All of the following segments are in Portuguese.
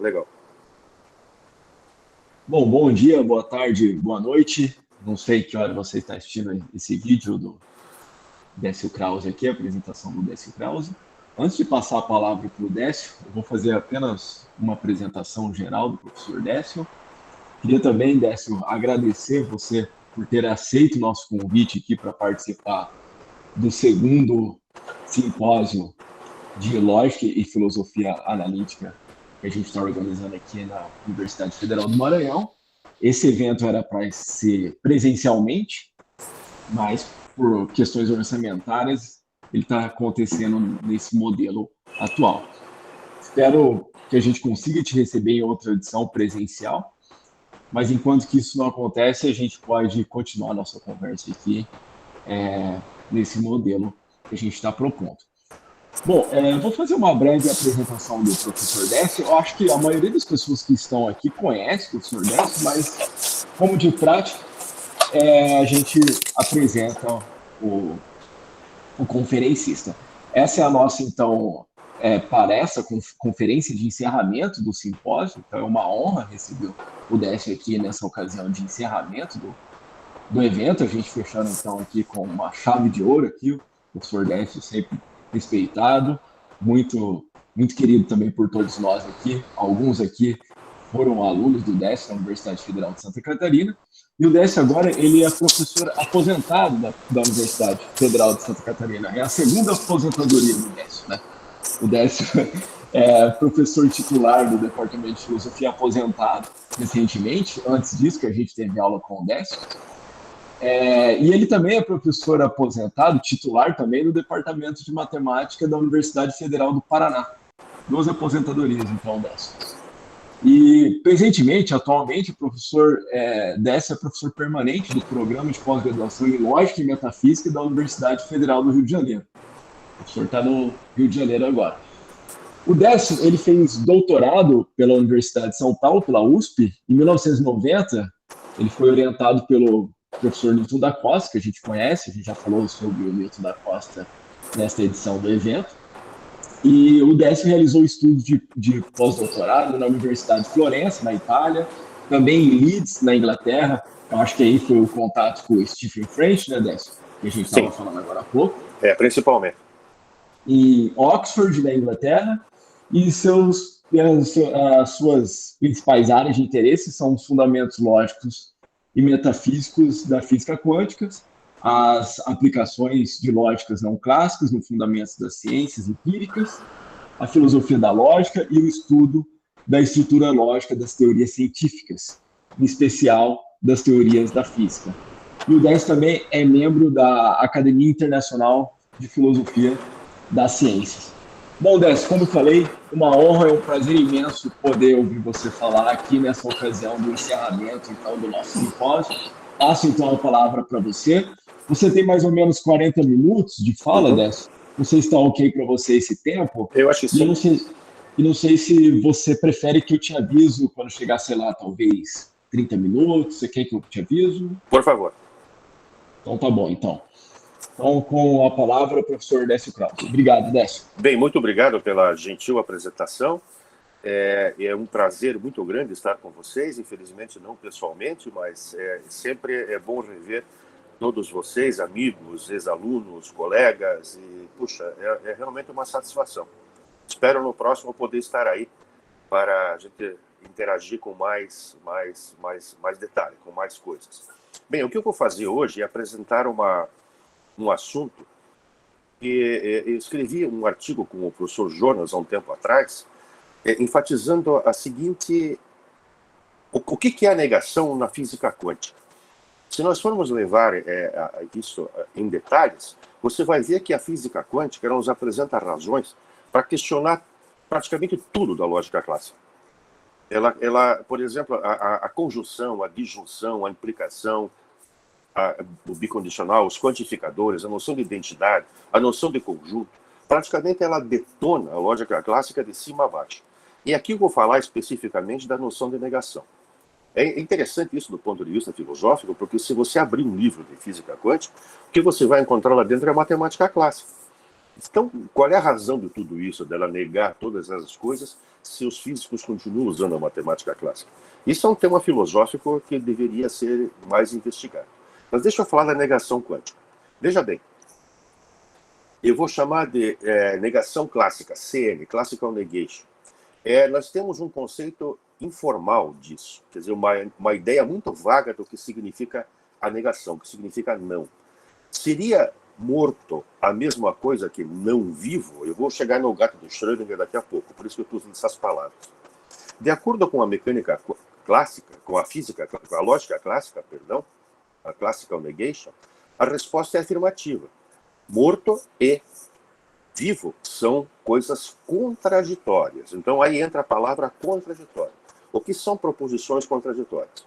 legal. Bom, bom dia, boa tarde, boa noite. Não sei que hora você está assistindo esse vídeo do Décio Krause aqui, a apresentação do Décio Krause. Antes de passar a palavra para o Décio, eu vou fazer apenas uma apresentação geral do professor Décio. Queria também, Décio, agradecer você por ter aceito o nosso convite aqui para participar do segundo simpósio de Lógica e Filosofia Analítica que a gente está organizando aqui na Universidade Federal do Maranhão. Esse evento era para ser presencialmente, mas por questões orçamentárias, ele está acontecendo nesse modelo atual. Espero que a gente consiga te receber em outra edição presencial, mas enquanto que isso não acontece, a gente pode continuar a nossa conversa aqui nesse modelo que a gente está propondo. Bom, vou fazer uma breve apresentação do professor Décio. Eu acho que a maioria das pessoas que estão aqui conhece o professor Décio, mas, como de prática, a gente apresenta o conferencista. Essa é a nossa, então, palestra, conferência de encerramento do simpósio. Então, é uma honra receber o Décio aqui nessa ocasião de encerramento do evento. A gente fechando, então, aqui com uma chave de ouro aqui. O professor Décio sempre respeitado, muito querido também por todos nós aqui. Alguns aqui foram alunos do Décio na Universidade Federal de Santa Catarina. E o Décio agora, ele é professor aposentado da Universidade Federal de Santa Catarina. É a segunda aposentadoria do Décio, né? O Décio é professor titular do Departamento de Filosofia aposentado recentemente. Antes disso, que a gente teve aula com o Décio. E ele também é professor aposentado, titular também do Departamento de Matemática da Universidade Federal do Paraná. 2 aposentadorias, então, Décio. E, atualmente, o professor Décio é professor permanente do Programa de Pós-Graduação em Lógica e Metafísica da Universidade Federal do Rio de Janeiro. O professor está no Rio de Janeiro agora. O Décio, ele fez doutorado pela Universidade de São Paulo, pela USP. Em 1990, ele foi orientado pelo professor Newton da Costa, que a gente conhece, a gente já falou sobre o Newton da Costa nesta edição do evento. E o Décio realizou estudos de pós-doutorado na Universidade de Florença, na Itália, também em Leeds, na Inglaterra. Eu acho que aí foi o contato com o Stephen French, né, Décio? Que a gente estava falando agora há pouco. Principalmente. Em Oxford, na Inglaterra, e as suas principais áreas de interesse são os fundamentos lógicos e metafísicos da física quântica, as aplicações de lógicas não clássicas no fundamentos das ciências empíricas, a filosofia da lógica e o estudo da estrutura lógica das teorias científicas, em especial das teorias da física. E o Décio também é membro da Academia Internacional de Filosofia das Ciências. Bom, Décio, como eu falei, uma honra e um prazer imenso poder ouvir você falar aqui nessa ocasião do encerramento então, do nosso simpósio. Passo, então, a palavra para você. Você tem mais ou menos 40 minutos de fala, Décio? Não sei se está ok para você esse tempo. Eu acho que sim. E não sei se você prefere que eu te aviso quando chegar, sei lá, talvez 30 minutos. Você quer que eu te aviso? Por favor. Então, tá bom, então. Então, com a palavra, o professor Décio Krause. Obrigado, Décio. Bem, muito obrigado pela gentil apresentação. É um prazer muito grande estar com vocês, infelizmente não pessoalmente, mas sempre é bom rever todos vocês, amigos, ex-alunos, colegas, e, puxa, é realmente uma satisfação. Espero no próximo poder estar aí para a gente interagir com mais detalhe, com mais coisas. Bem, o que eu vou fazer hoje é apresentar um assunto que eu escrevi um artigo com o professor Jonas há um tempo atrás, enfatizando a seguinte: o que é a negação na física quântica? Se nós formos levar isso em detalhes, você vai ver que a física quântica nos apresenta razões para questionar praticamente tudo da lógica clássica. Ela, por exemplo, a conjunção, a disjunção, a implicação, o bicondicional, os quantificadores, a noção de identidade, a noção de conjunto, praticamente ela detona a lógica clássica de cima a baixo. E aqui eu vou falar especificamente da noção de negação. É interessante isso do ponto de vista filosófico, porque se você abrir um livro de física quântica, o que você vai encontrar lá dentro é a matemática clássica. Então, qual é a razão de tudo isso, dela negar todas essas coisas, se os físicos continuam usando a matemática clássica? Isso é um tema filosófico que deveria ser mais investigado. Mas deixa eu falar da negação quântica. Veja bem, eu vou chamar de negação clássica, CN, Classical Negation. Nós temos um conceito informal disso, quer dizer, uma ideia muito vaga do que significa a negação, que significa não. Seria morto a mesma coisa que não vivo? Eu vou chegar no gato do Schrödinger daqui a pouco, por isso que eu estou usando essas palavras. De acordo com a mecânica clássica, com a física, com a lógica clássica, perdão, a classical negation, a resposta é afirmativa. Morto e vivo são coisas contraditórias. Então aí entra a palavra contraditória. O que são proposições contraditórias?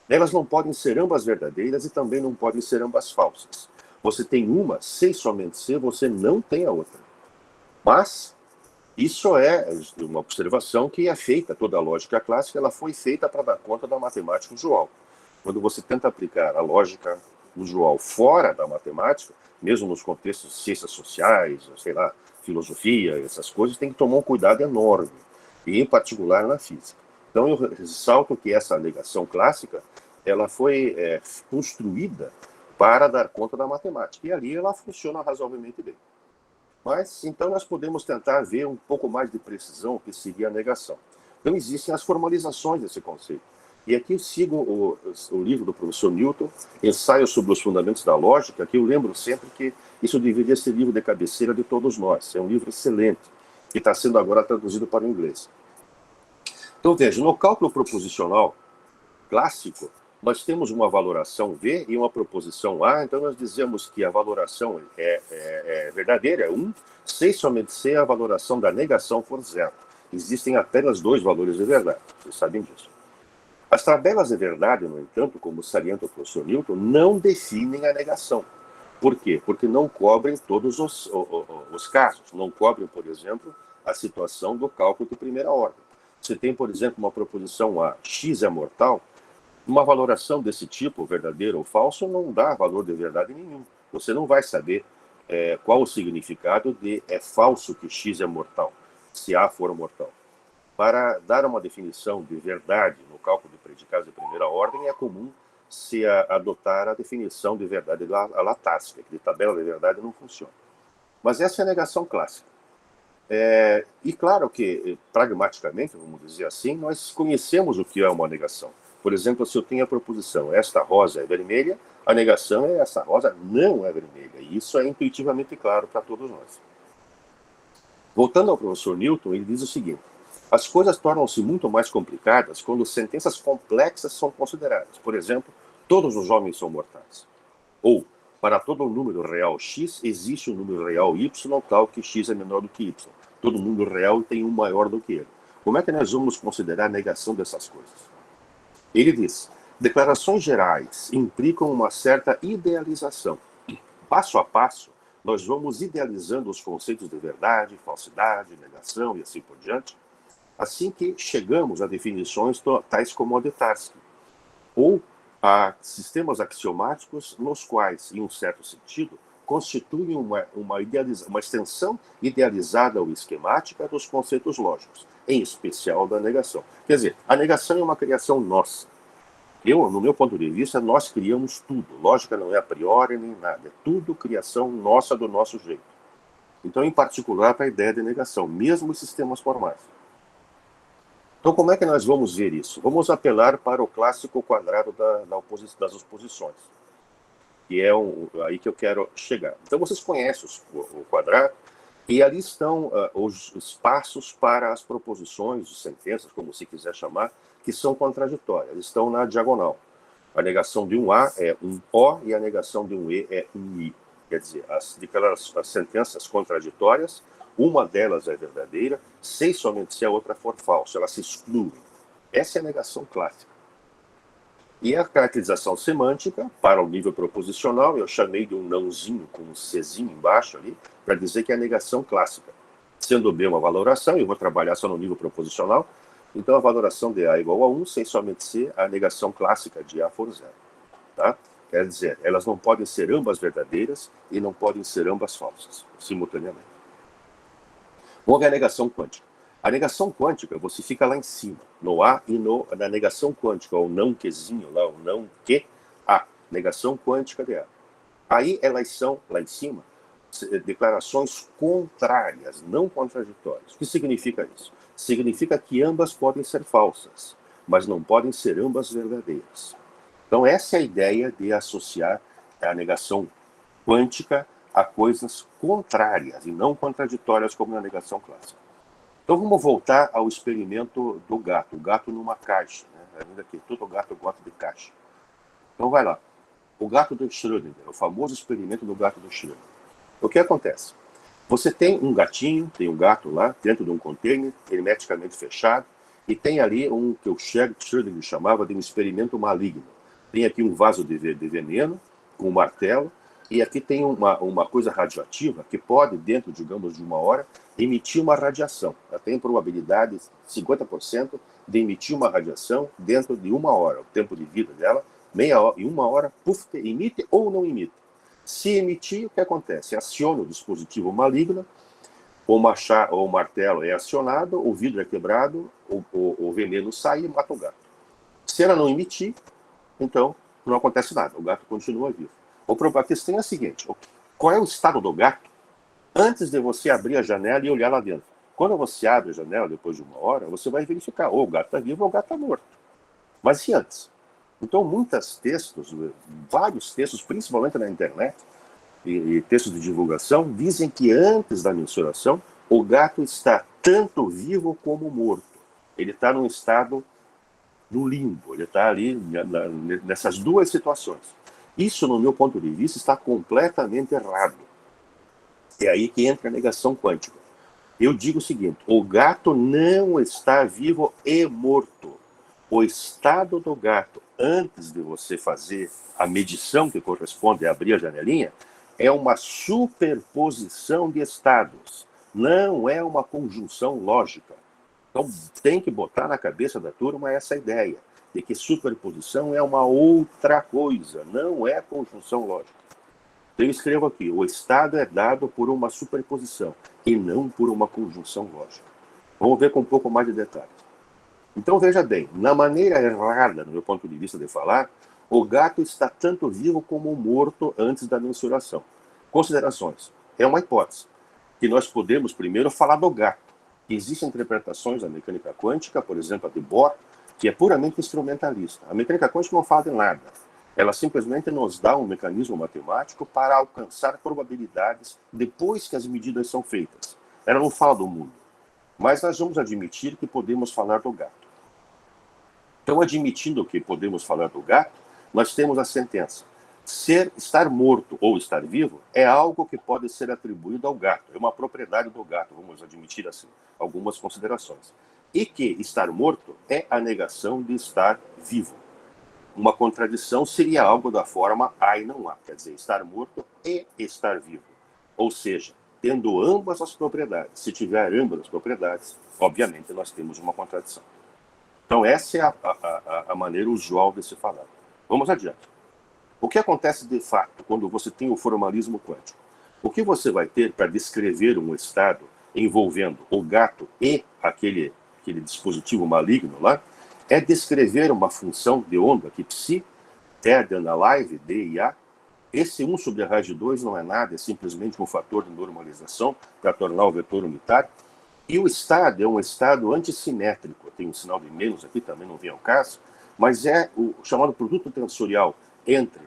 Elas não podem ser ambas verdadeiras e também não podem ser ambas falsas. Você tem uma, se e somente se, você não tem a outra. Mas isso é uma observação que é feita, toda a lógica clássica, ela foi feita para dar conta da matemática usual. Quando você tenta aplicar a lógica usual fora da matemática, mesmo nos contextos de ciências sociais, sei lá, filosofia, essas coisas, tem que tomar um cuidado enorme, e em particular na física. Então eu ressalto que essa alegação clássica, ela foi construída para dar conta da matemática, e ali ela funciona razoavelmente bem. Mas, então, nós podemos tentar ver um pouco mais de precisão o que seria a negação. Então, existem as formalizações desse conceito. E aqui eu sigo o livro do professor Newton, Ensaio sobre os Fundamentos da Lógica, que eu lembro sempre que isso deveria ser livro de cabeceira de todos nós. É um livro excelente, que está sendo agora traduzido para o inglês. Então, veja, no cálculo proposicional clássico, nós temos uma valoração V e uma proposição A, então nós dizemos que a valoração é verdadeira, é 1, se e somente se a valoração da negação for 0. Existem apenas 2 valores de verdade, vocês sabem disso. As tabelas de verdade, no entanto, como salienta o professor Newton, não definem a negação. Por quê? Porque não cobrem todos os casos. Não cobrem, por exemplo, a situação do cálculo de primeira ordem. Você tem, por exemplo, uma proposição A, x é mortal. Uma valoração desse tipo, verdadeiro ou falso, não dá valor de verdade nenhum. Você não vai saber qual o significado de é falso que x é mortal, se A for mortal. Para dar uma definição de verdade no cálculo de predicados de primeira ordem, é comum se adotar a definição de verdade a Latássica, que de tabela de verdade não funciona. Mas essa é a negação clássica. E claro que, pragmaticamente, vamos dizer assim, nós conhecemos o que é uma negação. Por exemplo, se eu tenho a proposição esta rosa é vermelha, a negação é essa rosa não é vermelha. E isso é intuitivamente claro para todos nós. Voltando ao professor Newton, ele diz o seguinte: as coisas tornam-se muito mais complicadas quando sentenças complexas são consideradas. Por exemplo, todos os homens são mortais. Ou, para todo número real x, existe um número real y tal que x é menor do que y. Todo número real tem um maior do que ele. Como é que nós vamos considerar a negação dessas coisas? Ele diz: declarações gerais implicam uma certa idealização. Passo a passo, nós vamos idealizando os conceitos de verdade, falsidade, negação e assim por diante, assim que chegamos a definições tais como a de Tarski, ou a sistemas axiomáticos nos quais, em um certo sentido, constituem uma extensão idealizada ou esquemática dos conceitos lógicos, em especial da negação. Quer dizer, a negação é uma criação nossa. No meu ponto de vista, nós criamos tudo. Lógica não é a priori nem nada. É tudo criação nossa do nosso jeito. Então, em particular, para a ideia de negação, mesmo os sistemas formais. Então, como é que nós vamos ver isso? Vamos apelar para o clássico quadrado das oposições, que é aí que eu quero chegar. Então, vocês conhecem o quadrado, e ali estão os espaços para as proposições, sentenças, como se quiser chamar, que são contraditórias. Estão na diagonal. A negação de um A é um O e a negação de um E é um I. Quer dizer, as sentenças contraditórias, uma delas é verdadeira, se somente se a outra for falsa. Elas se excluem. Essa é a negação clássica. E a caracterização semântica, para o nível proposicional, eu chamei de um nãozinho com um Czinho embaixo ali, para dizer que é a negação clássica. Sendo B uma valoração, eu vou trabalhar só no nível proposicional, então a valoração de A igual a 1, sem somente ser a negação clássica de A for 0. Tá? Quer dizer, elas não podem ser ambas verdadeiras e não podem ser ambas falsas, simultaneamente. Qual é a negação quântica? A negação quântica, você fica lá em cima, no A e na negação quântica, o não quezinho lá, o não que A. Negação quântica de A. Aí elas são, lá em cima, declarações contrárias, não contraditórias. O que significa isso? Significa que ambas podem ser falsas, mas não podem ser ambas verdadeiras. Então essa é a ideia de associar a negação quântica a coisas contrárias e não contraditórias como na negação clássica. Então vamos voltar ao experimento do gato, o gato numa caixa, né? Ainda que todo gato gosta de caixa. Então vai lá, o gato do Schrödinger, o famoso experimento do gato do Schrödinger. O que acontece? Você tem um gatinho, tem um gato lá dentro de um container hermeticamente fechado e tem ali um que o Schrödinger chamava de um experimento maligno. Tem aqui um vaso de veneno com um martelo e aqui tem uma coisa radioativa que pode, dentro, digamos, de 1 hora, emitir uma radiação. Ela tem probabilidade 50% de emitir uma radiação dentro de 1 hora. O tempo de vida dela, meia hora, e 1 hora, puf, emite ou não emite. Se emitir, o que acontece? Aciona o dispositivo maligno, o martelo é acionado, o vidro é quebrado, o veneno sai e mata o gato. Se ela não emitir, então não acontece nada, o gato continua vivo. A questão é a seguinte: qual é o estado do gato antes de você abrir a janela e olhar lá dentro? Quando você abre a janela depois de 1 hora, você vai verificar ou o gato está vivo ou o gato está morto. Mas e antes? Então, vários textos, principalmente na internet, e textos de divulgação, dizem que antes da mensuração, o gato está tanto vivo como morto. Ele está num estado no limbo, ele está ali nessas duas situações. Isso, no meu ponto de vista, está completamente errado. É aí que entra a negação quântica. Eu digo o seguinte: o gato não está vivo e morto. O estado do gato, antes de você fazer a medição que corresponde a abrir a janelinha, é uma superposição de estados. Não é uma conjunção lógica. Então, tem que botar na cabeça da turma essa ideia de que superposição é uma outra coisa, não é conjunção lógica. Eu escrevo aqui: o estado é dado por uma superposição e não por uma conjunção lógica. Vamos ver com um pouco mais de detalhes. Então, veja bem, na maneira errada, no meu ponto de vista de falar, o gato está tanto vivo como morto antes da mensuração. Considerações. É uma hipótese que nós podemos primeiro falar do gato. Existem interpretações da mecânica quântica, por exemplo, a de Bohr, que é puramente instrumentalista. A mecânica quântica não fala de nada. Ela simplesmente nos dá um mecanismo matemático para alcançar probabilidades depois que as medidas são feitas. Ela não fala do mundo. Mas nós vamos admitir que podemos falar do gato. Então, admitindo que podemos falar do gato, nós temos a sentença: estar morto ou estar vivo é algo que pode ser atribuído ao gato. É uma propriedade do gato, vamos admitir assim, algumas considerações. E que estar morto é a negação de estar vivo. Uma contradição seria algo da forma há e não há, quer dizer, estar morto e estar vivo. Ou seja, tendo ambas as propriedades. Se tiver ambas as propriedades, obviamente nós temos uma contradição. Então essa é a maneira usual de se falar. Vamos adiante. O que acontece de fato quando você tem o formalismo quântico? O que você vai ter para descrever um estado envolvendo o gato e aquele dispositivo maligno lá, é descrever uma função de onda que psi, dead and alive, D e A. Esse 1 sobre a raiz de 2 não é nada, é simplesmente um fator de normalização para tornar o vetor unitário. E o estado é um estado antissimétrico. Tem um sinal de menos aqui, também não vem ao caso, mas é o chamado produto tensorial entre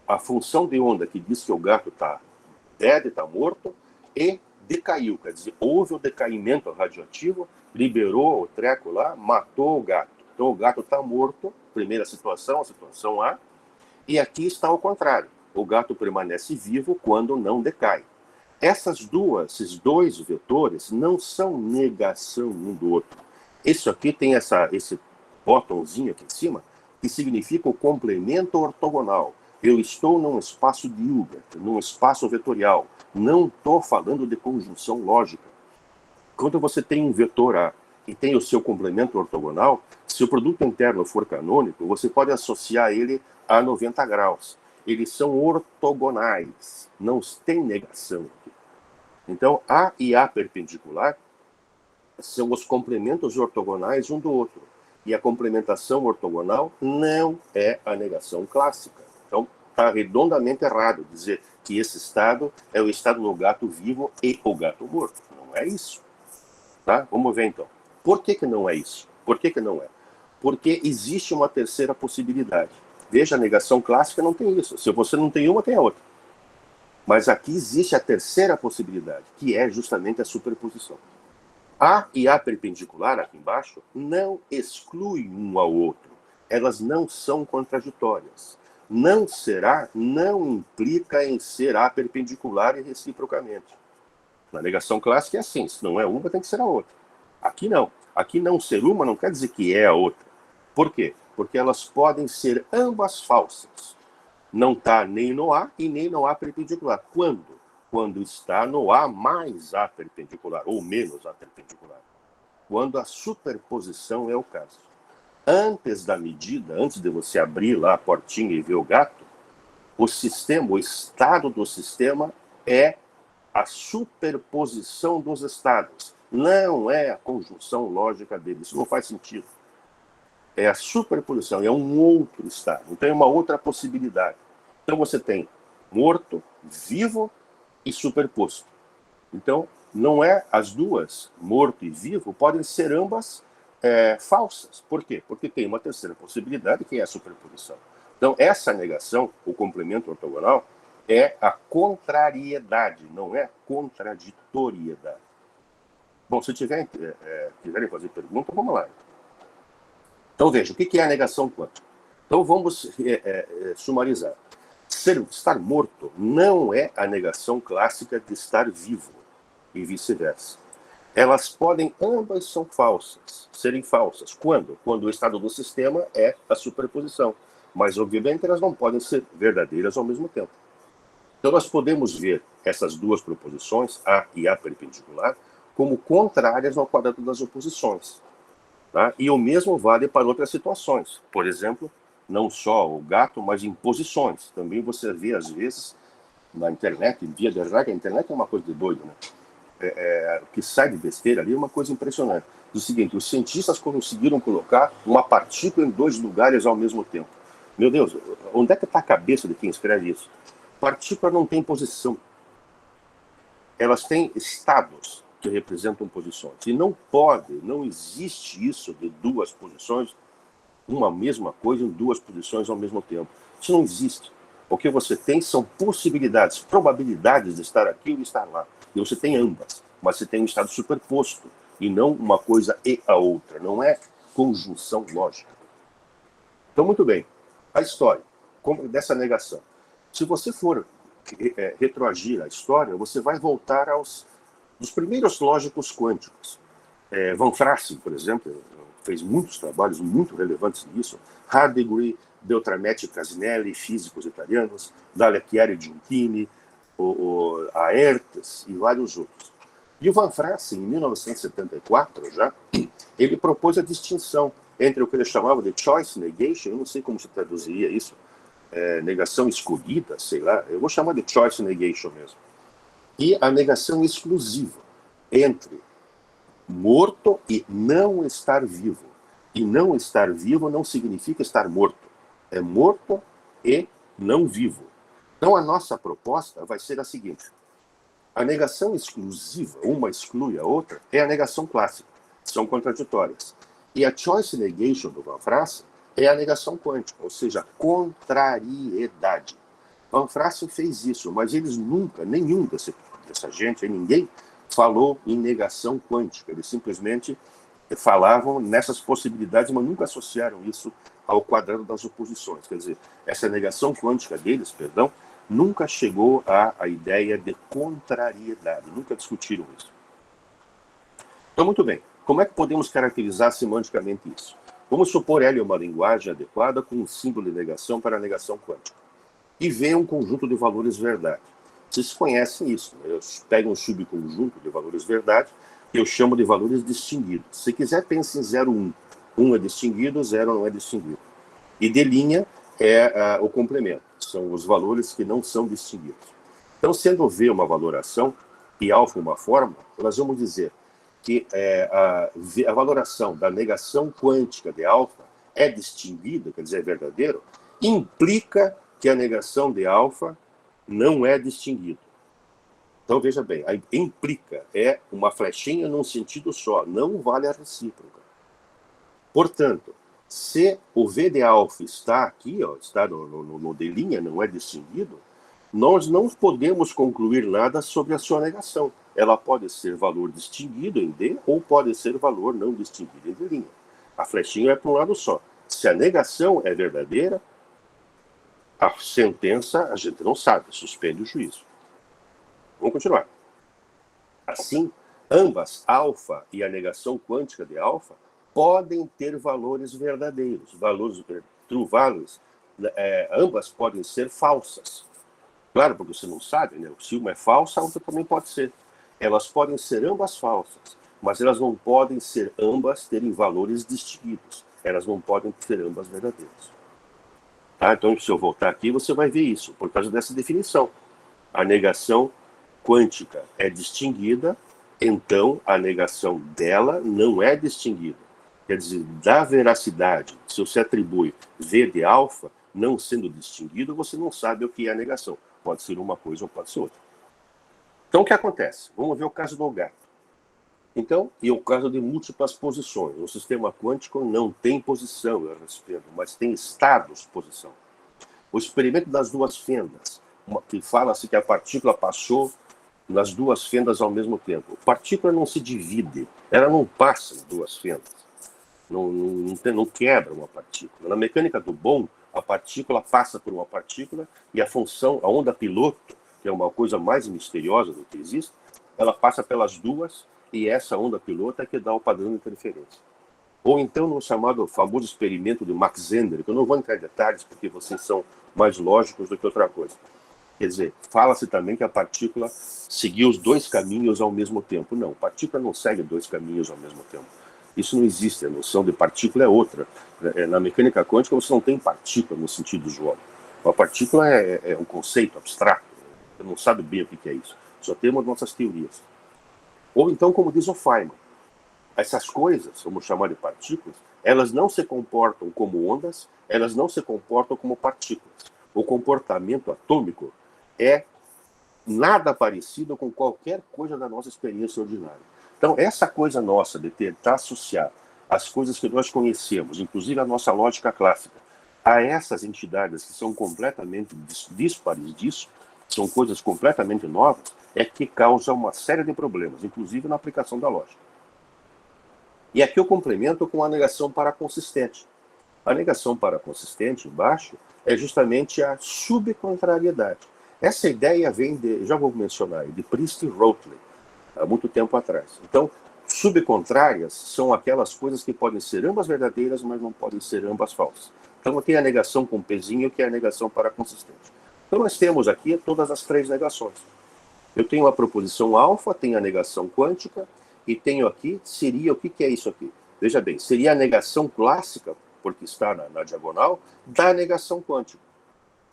a função de onda que diz que o gato está dead, está morto, e decaiu, quer dizer, houve o decaimento radioativo, liberou o treco lá, matou o gato. Então o gato está morto, primeira situação, a situação A, e aqui está o contrário. O gato permanece vivo quando não decai. Esses dois vetores não são negação um do outro. Isso aqui tem esse botãozinho aqui em cima, que significa o complemento ortogonal. Eu estou num espaço de Hilbert, num espaço vetorial. Não estou falando de conjunção lógica. Quando você tem um vetor A e tem o seu complemento ortogonal, se o produto interno for canônico, você pode associar ele a 90 graus. Eles são ortogonais, não tem negação aqui. Então, A e A perpendicular são os complementos ortogonais um do outro. E a complementação ortogonal não é a negação clássica. Então, está redondamente errado dizer que esse estado é o estado do gato vivo e o gato morto. Não é isso. Tá? Vamos ver, então. Por que não é isso? Por que não é? Porque existe uma terceira possibilidade. Veja, a negação clássica não tem isso. Se você não tem uma, tem a outra. Mas aqui existe a terceira possibilidade, que é justamente a superposição. A e A perpendicular, aqui embaixo, não excluem um ao outro. Elas não são contraditórias. Não será, não implica em ser A perpendicular e reciprocamente. Na negação clássica é assim, se não é uma, tem que ser a outra. Aqui não. Aqui não ser uma não quer dizer que é a outra. Por quê? Porque elas podem ser ambas falsas. Não está nem no A e nem no A perpendicular. Quando? Quando está no A mais A perpendicular, ou menos A perpendicular. Quando a superposição é o caso. Antes da medida, antes de você abrir lá a portinha e ver o gato, o sistema, o estado do sistema é a superposição dos estados. Não é a conjunção lógica deles. Isso não faz sentido. É a superposição, é um outro estado. Então é uma outra possibilidade. Então você tem morto, vivo e superposto. Então, não é as duas, morto e vivo, podem ser ambas falsas. Por quê? Porque tem uma terceira possibilidade, que é a superposição. Então, essa negação, o complemento ortogonal, é a contrariedade, não é contraditoriedade. Bom, se quiserem fazer pergunta, vamos lá. Então, veja, o que é a negação quântica? Então, vamos sumarizar. Estar morto não é a negação clássica de estar vivo, e vice-versa. Elas podem, ambas são falsas, serem falsas. Quando? Quando o estado do sistema é a superposição. Mas, obviamente, elas não podem ser verdadeiras ao mesmo tempo. Então, nós podemos ver essas duas proposições, A e A perpendicular, como contrárias ao quadrado das oposições. Tá? E o mesmo vale para outras situações. Por exemplo, não só o gato, mas em posições. Também você vê, às vezes, na internet, via de regra, a internet é uma coisa de doido, né? O que sai de besteira ali é uma coisa impressionante. O seguinte, os cientistas conseguiram colocar uma partícula em dois lugares ao mesmo tempo. Meu Deus, onde é que está a cabeça de quem escreve isso? Partícula não tem posição. Elas têm estados que representam posições. E não existe isso de duas posições, uma mesma coisa em duas posições ao mesmo tempo. Isso não existe. O que você tem são possibilidades, probabilidades de estar aqui ou de estar lá. E você tem ambas, mas você tem um estado superposto, e não uma coisa e a outra. Não é conjunção lógica. Então, muito bem. A história dessa negação. Se você for retroagir a história, você vai voltar dos primeiros lógicos quânticos. Van Fraassen, por exemplo, fez muitos trabalhos muito relevantes nisso. Hardegree, Beltrametti, Casinelli, físicos italianos, Dalia Chiari, Giunchini, Aertes e vários outros. E o Van Fraassen, em 1974, já, ele propôs a distinção entre o que ele chamava de choice negation, eu não sei como se traduziria isso, negação escolhida, sei lá, eu vou chamar de choice negation mesmo, e a negação exclusiva entre morto e não estar vivo. E não estar vivo não significa estar morto. É morto e não vivo. Então, a nossa proposta vai ser a seguinte. A negação exclusiva, uma exclui a outra, é a negação clássica. São contraditórias. E a choice negation do Van Fraassen é a negação quântica, ou seja, a contrariedade. Van Fraassen fez isso, mas eles nunca, nenhum dessa gente, ninguém falou em negação quântica. Eles simplesmente falavam nessas possibilidades, mas nunca associaram isso ao quadrado das oposições. Quer dizer, essa negação quântica deles, nunca chegou à ideia de contrariedade, nunca discutiram isso. Então, muito bem. Como é que podemos caracterizar semanticamente isso? Vamos supor L uma linguagem adequada com um símbolo de negação para a negação quântica. E vê um conjunto de valores verdade. Vocês conhecem isso, né? Eu pego um subconjunto de valores verdade que eu chamo de valores distinguidos. Se quiser, pense em 0, 1. 1 é distinguido, 0 não é distinguido. E de linha é o complemento. São os valores que não são distinguidos. Então, sendo V uma valoração e alfa uma forma, nós vamos dizer que a valoração da negação quântica de alfa é distinguida, quer dizer, é verdadeiro, implica que a negação de alfa não é distinguida. Então, veja bem, a implica é uma flechinha num sentido só, não vale a recíproca. Portanto, se o V de alfa está aqui, ó, está no de linha, não é distinguido, nós não podemos concluir nada sobre a sua negação. Ela pode ser valor distinguido em D ou pode ser valor não distinguido em D linha. A flechinha é para um lado só. Se a negação é verdadeira, a sentença a gente não sabe, suspende o juízo. Vamos continuar. Assim, ambas, alfa e a negação quântica de alfa, podem ter valores verdadeiros, valores true values. Ambas podem ser falsas. Claro, porque você não sabe, né? Se uma é falsa, a outra também pode ser. Elas podem ser ambas falsas, mas elas não podem ser ambas terem valores distinguidos. Elas não podem ser ambas verdadeiras. Tá? Então, se eu voltar aqui, você vai ver isso, por causa dessa definição. A negação quântica é distinguida, então a negação dela não é distinguida. Quer dizer, da veracidade, se você atribui V de alfa, não sendo distinguido, você não sabe o que é a negação. Pode ser uma coisa ou pode ser outra. Então, o que acontece? Vamos ver o caso do gato. Então, e o caso de múltiplas posições. O sistema quântico não tem posição a respeito, mas tem estados de posição. O experimento das duas fendas, que fala-se que a partícula passou nas duas fendas ao mesmo tempo. A partícula não se divide, ela não passa em duas fendas. Não quebra uma partícula. Na mecânica do Bohm, a partícula passa por uma partícula e a função, a onda piloto, que é uma coisa mais misteriosa do que existe, ela passa pelas duas e essa onda piloto é que dá o padrão de interferência. Ou então no chamado famoso experimento de Mach-Zehnder, que eu não vou entrar em detalhes porque vocês são mais lógicos do que outra coisa. Quer dizer, fala-se também que a partícula seguiu os dois caminhos ao mesmo tempo. Não, a partícula não segue dois caminhos ao mesmo tempo. Isso não existe, a noção de partícula é outra. Na mecânica quântica você não tem partícula no sentido usual. A partícula é um conceito abstrato, você não sabe bem o que é isso. Só temos nossas teorias. Ou então, como diz o Feynman, essas coisas, vamos chamar de partículas, elas não se comportam como ondas, elas não se comportam como partículas. O comportamento atômico é nada parecido com qualquer coisa da nossa experiência ordinária. Então, essa coisa nossa de tentar associar as coisas que nós conhecemos, inclusive a nossa lógica clássica, a essas entidades que são completamente díspares disso, são coisas completamente novas, é que causa uma série de problemas, inclusive na aplicação da lógica. E aqui eu complemento com a negação paraconsistente. A negação paraconsistente, embaixo, é justamente a subcontrariedade. Essa ideia vem de, já vou mencionar, de Priest e Rotley, há muito tempo atrás. Então, subcontrárias são aquelas coisas que podem ser ambas verdadeiras, mas não podem ser ambas falsas. Então, tem a negação com pezinho, que é a negação paraconsistente. Então, nós temos aqui todas as três negações. Eu tenho a proposição alfa, tenho a negação quântica, e tenho aqui, seria, o que é isso aqui? Veja bem, seria a negação clássica, porque está na diagonal, da negação quântica.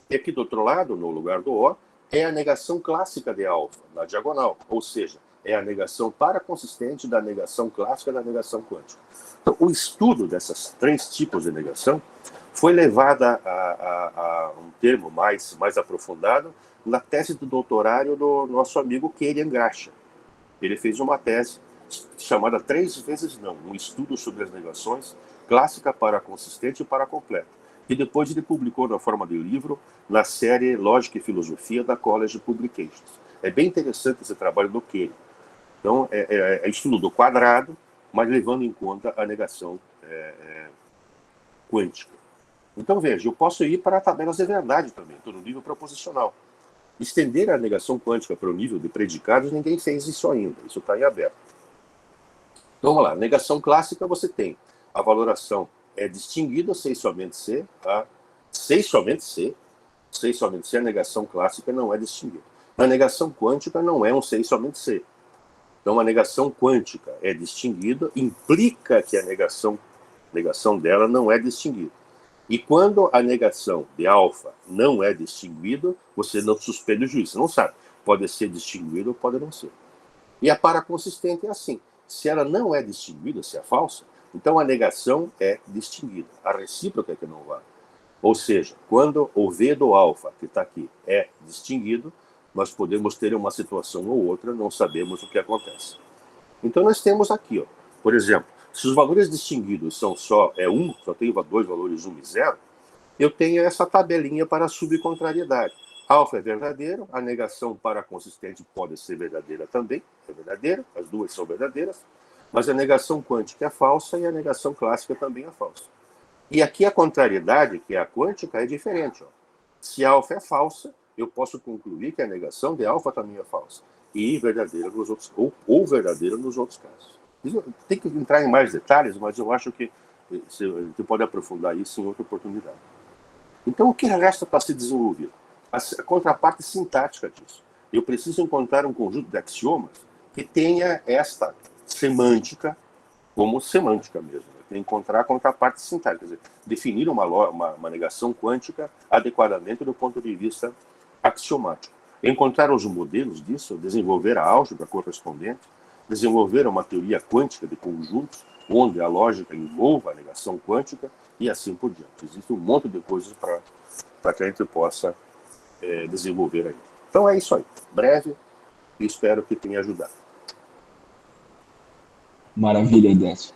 E aqui do outro lado, no lugar do O, é a negação clássica de alfa, na diagonal. Ou seja, é a negação paraconsistente da negação clássica da negação quântica. Então, o estudo desses três tipos de negação foi levado a um termo mais aprofundado na tese do doutorário do nosso amigo Kerian Gracha. Ele fez uma tese chamada 3 vezes não, um estudo sobre as negações, clássica, paraconsistente e paracompleta. E depois ele publicou na forma de livro na série Lógica e Filosofia da College Publications. É bem interessante esse trabalho do Kerian. Então, é estudo do quadrado, mas levando em conta a negação quântica. Então, veja, eu posso ir para tabelas de verdade também, estou no nível proposicional. Estender a negação quântica para o nível de predicados, ninguém fez isso ainda, isso está em aberto. Então, vamos lá, negação clássica você tem a valoração é distinguida, sei somente C, tá? Sei somente C, a negação clássica não é distinguida. A negação quântica não é um sei somente C. Então, a negação quântica é distinguida, implica que a negação dela não é distinguida. E quando a negação de alfa não é distinguida, você não suspende o juízo, você não sabe. Pode ser distinguido ou pode não ser. E a paraconsistente é assim. Se ela não é distinguida, se é falsa, então a negação é distinguida. A recíproca é que não vale. Ou seja, quando o V do alfa, que está aqui, é distinguido, nós podemos ter uma situação ou outra, não sabemos o que acontece. Então nós temos aqui, ó, por exemplo, se os valores distinguidos são só 1, só tenho dois valores 1 e 0, eu tenho essa tabelinha para a subcontrariedade. Alfa é verdadeiro, a negação para a consistente pode ser verdadeira também, é verdadeira, as duas são verdadeiras, mas a negação quântica é falsa e a negação clássica também é falsa. E aqui a contrariedade, que é a quântica, é diferente. Ó. Se alfa é falsa, eu posso concluir que a negação de alfa também é falsa. E verdadeira nos outros, ou verdadeira nos outros casos. Tem que entrar em mais detalhes, mas eu acho que você pode aprofundar isso em outra oportunidade. Então, o que resta para ser desenvolvido? A contraparte sintática disso. Eu preciso encontrar um conjunto de axiomas que tenha esta semântica como semântica mesmo. Eu tenho que encontrar a contraparte sintática, quer dizer, definir uma negação quântica adequadamente do ponto de vista axiomático. Encontrar os modelos disso, desenvolver a álgebra correspondente, desenvolver uma teoria quântica de conjuntos, onde a lógica envolva a negação quântica e assim por diante. Existe um monte de coisas para que a gente possa desenvolver aí. Então é isso aí. Breve, e espero que tenha ajudado. Maravilha, Décio.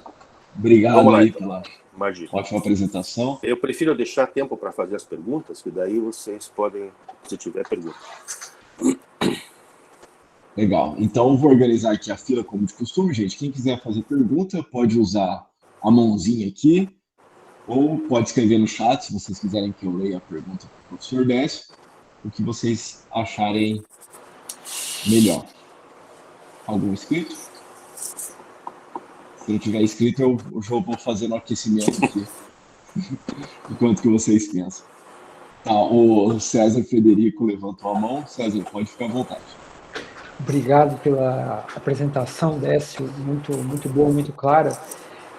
Obrigado lá, aí então. pela Imagina. ótima apresentação. Eu prefiro deixar tempo para fazer as perguntas, que daí vocês podem, se tiver pergunta. Legal. Então, vou organizar aqui a fila como de costume, gente. Quem quiser fazer pergunta, pode usar a mãozinha aqui, ou pode escrever no chat, se vocês quiserem que eu leia a pergunta para o professor Décio, o que vocês acharem melhor. Algum inscrito? Se não tiver inscrito, eu já vou fazendo aquecimento aqui, enquanto que vocês pensam. Tá, o César Federico levantou a mão. César, pode ficar à vontade. Obrigado pela apresentação, Décio, muito boa, muito clara.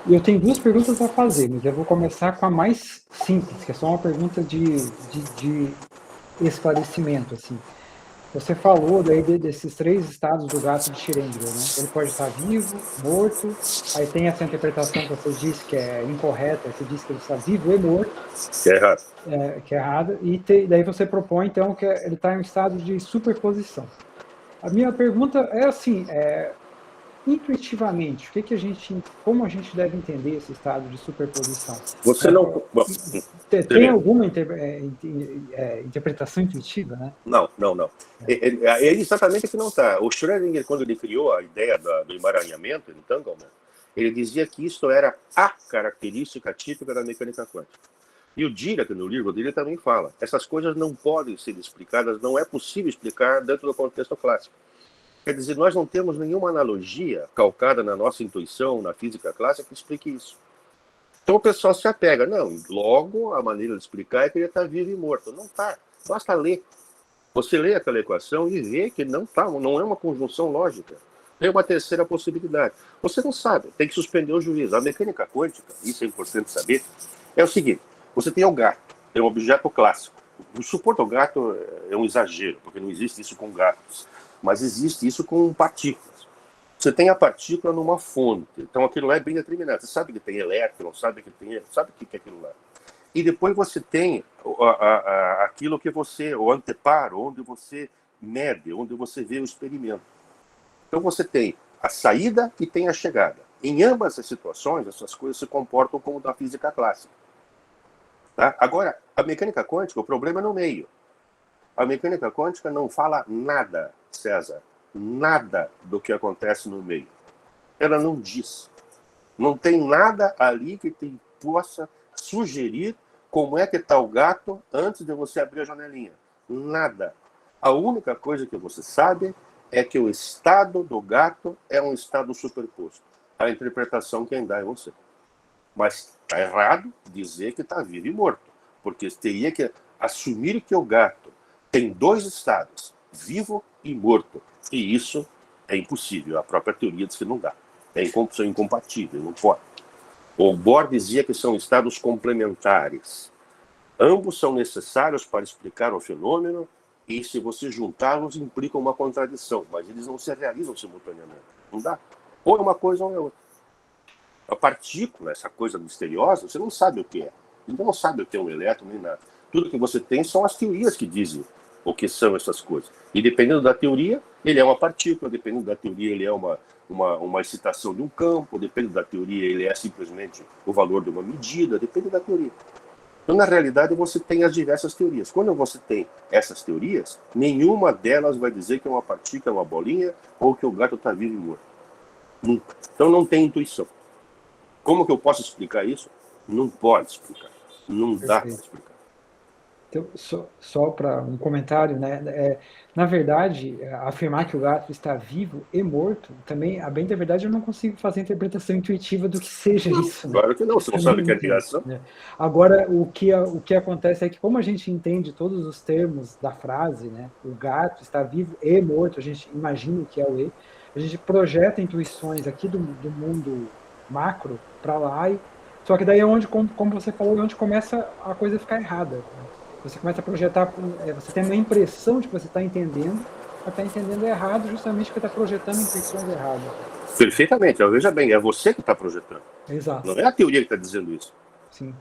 E eu tenho duas perguntas para fazer, mas eu vou começar com a mais simples, que é só uma pergunta de esclarecimento, assim. Você falou daí desses três estados do gato de Schrödinger, né? Ele pode estar vivo, morto, aí tem essa interpretação que você disse que é incorreta, você disse que ele está vivo e morto. Que é errado. Que é errado, e daí você propõe, então, que ele está em um estado de superposição. A minha pergunta é assim, intuitivamente, como a gente deve entender esse estado de superposição? Você não... Tem alguma interpretação intuitiva, né? Não. É exatamente o que não está. O Schrödinger, quando ele criou a ideia do emaranhamento, do entanglement, ele dizia que isso era a característica típica da mecânica quântica. E o Dirac, no livro dele, também fala, essas coisas não podem ser explicadas, não é possível explicar dentro do contexto clássico. Quer dizer, nós não temos nenhuma analogia calcada na nossa intuição, na física clássica, que explique isso. Então o pessoal se apega. Não, logo a maneira de explicar é que ele está vivo e morto. Não está. Basta ler. Você lê aquela equação e vê que não é uma conjunção lógica. Tem uma terceira possibilidade. Você não sabe, tem que suspender o juízo. A mecânica quântica, isso é importante saber, é o seguinte. Você tem o gato, é um objeto clássico. O suporte ao gato é um exagero, porque não existe isso com gatos. Mas existe isso com partículas. Você tem a partícula numa fonte, então aquilo lá é bem determinado. Você sabe que tem elétron, sabe o que é aquilo lá. E depois você tem aquilo que o anteparo, onde você mede, onde você vê o experimento. Então você tem a saída e tem a chegada. Em ambas as situações, essas coisas se comportam como da física clássica. Tá? Agora, a mecânica quântica, o problema é no meio. A mecânica quântica não fala nada, César, nada do que acontece no meio. Ela não diz. Não tem nada ali que possa sugerir como é que está o gato antes de você abrir a janelinha. Nada. A única coisa que você sabe é que o estado do gato é um estado superposto. A interpretação quem dá é você. Mas está errado dizer que está vivo e morto. Porque teria que assumir que o gato tem dois estados, vivo e morto. E isso é impossível. A própria teoria diz que não dá. É incompatível, não pode. O Bohr dizia que são estados complementares. Ambos são necessários para explicar o fenômeno e, se você juntá-los, implica uma contradição. Mas eles não se realizam simultaneamente. Não dá. Ou é uma coisa ou é outra. A partícula, essa coisa misteriosa, você não sabe o que é. Você não sabe o que é um elétron nem nada. Tudo que você tem são as teorias que dizem o que são essas coisas. E dependendo da teoria, ele é uma partícula, dependendo da teoria, ele é uma excitação de um campo, dependendo da teoria, ele é simplesmente o valor de uma medida, depende da teoria. Então, na realidade, você tem as diversas teorias. Quando você tem essas teorias, nenhuma delas vai dizer que é uma partícula, uma bolinha, ou que o gato está vivo e morto. Nunca. Então, não tem intuição. Como que eu posso explicar isso? Não pode explicar. Não dá para explicar. Então, só para um comentário, né? Na verdade, afirmar que o gato está vivo e morto, também, a bem da verdade, eu não consigo fazer a interpretação intuitiva do que seja isso. Né? Claro que não, você não sabe o que é criação. Né? Agora, o que acontece é que, como a gente entende todos os termos da frase, né? O gato está vivo e morto, a gente imagina o que é o e, a gente projeta intuições aqui do mundo macro para lá, só que daí é onde, como você falou, é onde começa a coisa a ficar errada. Né? Você começa a projetar, você tem uma impressão de que você está entendendo, mas está entendendo errado justamente porque está projetando impressões erradas. Perfeitamente, veja bem, é você que está projetando. Exato. Não é a teoria que está dizendo isso. Sim.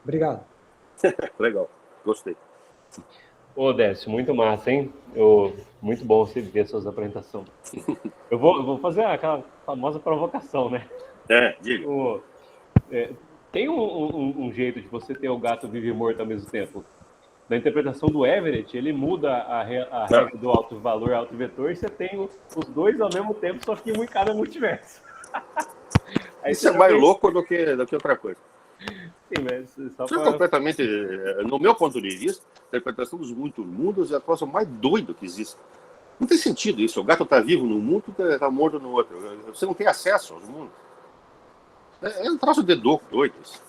Obrigado. Legal, gostei. Ô, Décio, muito massa, hein? Muito bom você ver suas apresentações. Eu vou fazer aquela famosa provocação, né? Diga. Tem um jeito de você ter o gato vivo e morto ao mesmo tempo. Na interpretação do Everett, ele muda a regra do alto valor, alto vetor, e você tem os dois ao mesmo tempo, só que um em cada multiverso. Isso é mais louco do que outra coisa. Sim, mas só Isso é completamente, no meu ponto de vista, a interpretação dos muitos mundos é a coisa mais doida que existe. Não tem sentido isso. O gato está vivo num mundo e está morto no outro. Você não tem acesso aos mundos. É um troço de doido isso.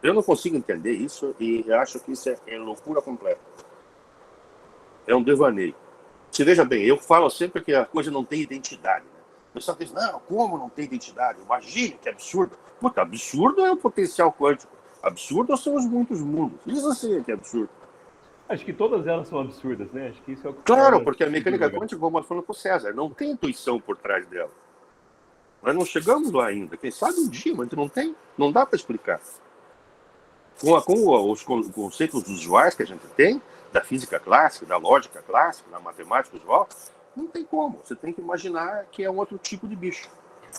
Eu não consigo entender isso e acho que isso é loucura completa. É um devaneio. Você veja bem, eu falo sempre que a coisa não tem identidade. Né? O pessoal diz, não, como não tem identidade? Imagine, que absurdo. Puta, absurdo é o potencial quântico. Absurdo são os muitos mundos. Isso assim é que é absurdo. Acho que todas elas são absurdas, né? Acho que isso é o que claro, porque a mecânica quântica, como eu falando com o César, não tem intuição por trás dela. Nós não chegamos lá ainda. Quem sabe um dia, mas não tem. Não dá para explicar. Com os conceitos usuais que a gente tem, da física clássica, da lógica clássica, da matemática usual, não tem como. Você tem que imaginar que é um outro tipo de bicho.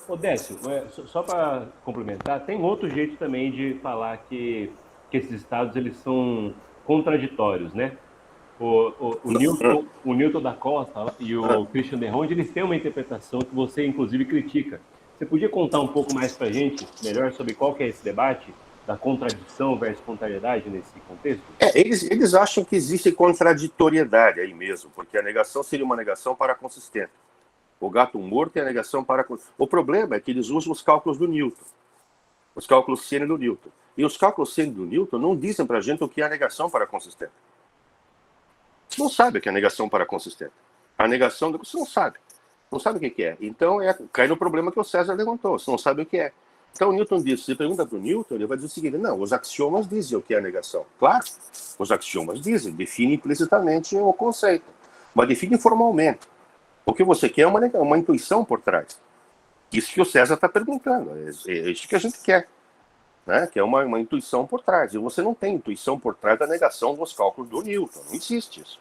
Ô, Décio, só para complementar, tem outro jeito também de falar que esses estados eles são contraditórios, né? O Newton da Costa e o Christian de Ronde, eles têm uma interpretação que você, inclusive, critica. Você podia contar um pouco mais para a gente, melhor, sobre qual que é esse debate da contradição versus contrariedade nesse contexto? Eles acham que existe contraditoriedade aí mesmo, porque a negação seria uma negação paraconsistente. O gato morto é a negação paraconsistente. O problema é que eles usam os cálculos do Newton, os cálculos Sene do Newton. E os cálculos Sene do Newton não dizem para a gente o que é a negação paraconsistente. Você não sabe o que é a negação paraconsistente. A negação você não sabe. Não sabe o que é. Então, cai no problema que o César levantou. Você não sabe o que é. Então, o Newton disse, você pergunta para o Newton, ele vai dizer o seguinte, não, os axiomas dizem o que é a negação. Claro, os axiomas dizem, define implicitamente o conceito, mas define formalmente. O que você quer é uma intuição por trás. Isso que o César está perguntando, é isso que a gente quer, né? Que é uma intuição por trás. E você não tem intuição por trás da negação dos cálculos do Newton, não existe isso.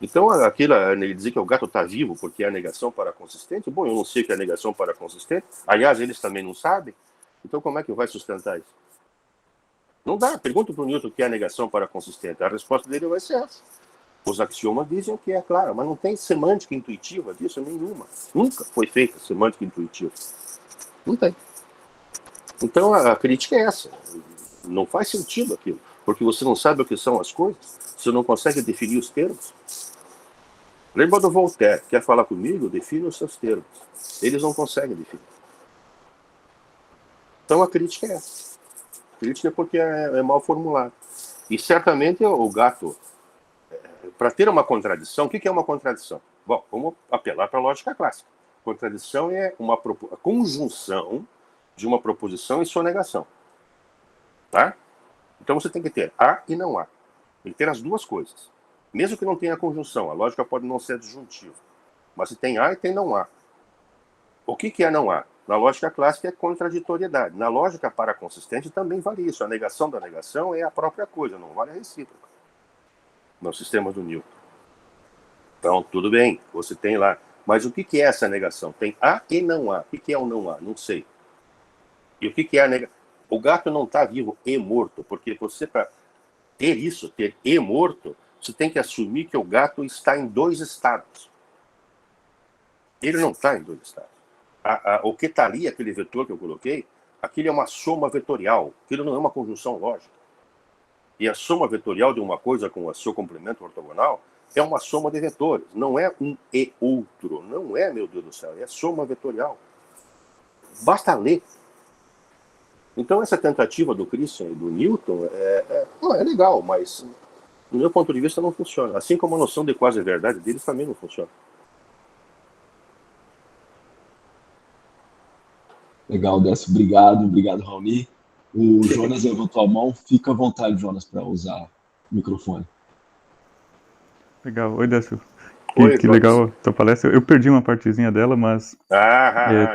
Então, ele dizer que o gato está vivo porque é a negação paraconsistente, bom, eu não sei o que é a negação paraconsistente, aliás, eles também não sabem, então como é que vai sustentar isso? Não dá, pergunta para o Newton o que é a negação paraconsistente, a resposta dele vai ser essa. Os axiomas dizem o que é, claro, mas não tem semântica intuitiva disso nenhuma. Nunca foi feita semântica intuitiva. Não tem. Então, a crítica é essa. Não faz sentido aquilo, porque você não sabe o que são as coisas, você não consegue definir os termos. Lembra do Voltaire, quer falar comigo? Define os seus termos. Eles não conseguem definir. Então a crítica é essa. A crítica é porque é mal formulado. E certamente o gato, para ter uma contradição, o que é uma contradição? Bom, vamos apelar para a lógica clássica. Contradição é a conjunção de uma proposição e sua negação. Tá? Então você tem que ter A e não A. Tem que ter as duas coisas. Mesmo que não tenha conjunção, a lógica pode não ser disjuntiva. Mas se tem A e tem não A. O que é não há? Na lógica clássica é contraditoriedade. Na lógica paraconsistente também vale isso. A negação da negação é a própria coisa, não vale a recíproca. No sistema do Newton. Então, tudo bem, você tem lá. Mas o que é essa negação? Tem há e não há. O que é o não há? Não sei. E o que é a negação? O gato não está vivo e morto, porque você, para ter isso, ter e morto, você tem que assumir que o gato está em 2 estados. Ele não está em 2 estados. O que está ali, aquele vetor que eu coloquei, aquilo é uma soma vetorial, aquilo não é uma conjunção lógica. E a soma vetorial de uma coisa com o seu complemento ortogonal é uma soma de vetores, não é um e outro, não é, meu Deus do céu, é soma vetorial. Basta ler. Então essa tentativa do Christian e do Newton é legal, mas do meu ponto de vista não funciona. Assim como a noção de quase verdade deles também não funciona. Legal, Décio. Obrigado, Raoni. O Jonas levantou a mão. Fica à vontade, Jonas, para usar o microfone. Legal. Oi, Décio. Oi, que legal a tua palestra. Eu perdi uma partezinha dela, mas...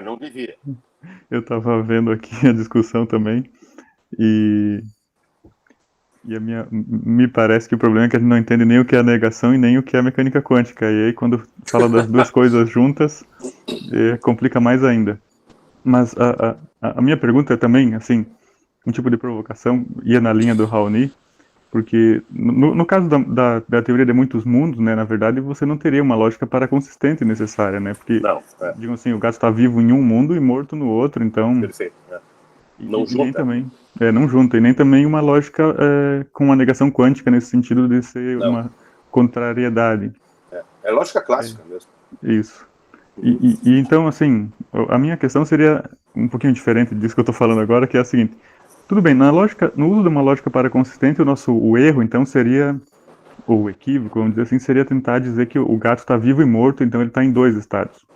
não devia. Eu estava vendo aqui a discussão também, e me parece que o problema é que a gente não entende nem o que é a negação e nem o que é a mecânica quântica. E aí, quando fala das duas coisas juntas, complica mais ainda. Mas a minha pergunta é também, assim, um tipo de provocação, ia na linha do Raoni, porque no caso da teoria de muitos mundos, né, na verdade, você não teria uma lógica paraconsistente necessária, né? Porque, digam assim, o gato está vivo em um mundo e morto no outro, então... Perfeito. Não junta. Nem também, não junta, e nem também uma lógica com uma negação quântica, nesse sentido de ser uma contrariedade. É lógica clássica mesmo. Isso. E então, assim, a minha questão seria um pouquinho diferente disso que eu estou falando agora, que é a seguinte: tudo bem, no uso de uma lógica paraconsistente, o erro, então, seria, ou o equívoco, vamos dizer assim, seria tentar dizer que o gato está vivo e morto, então ele está em 2 estados.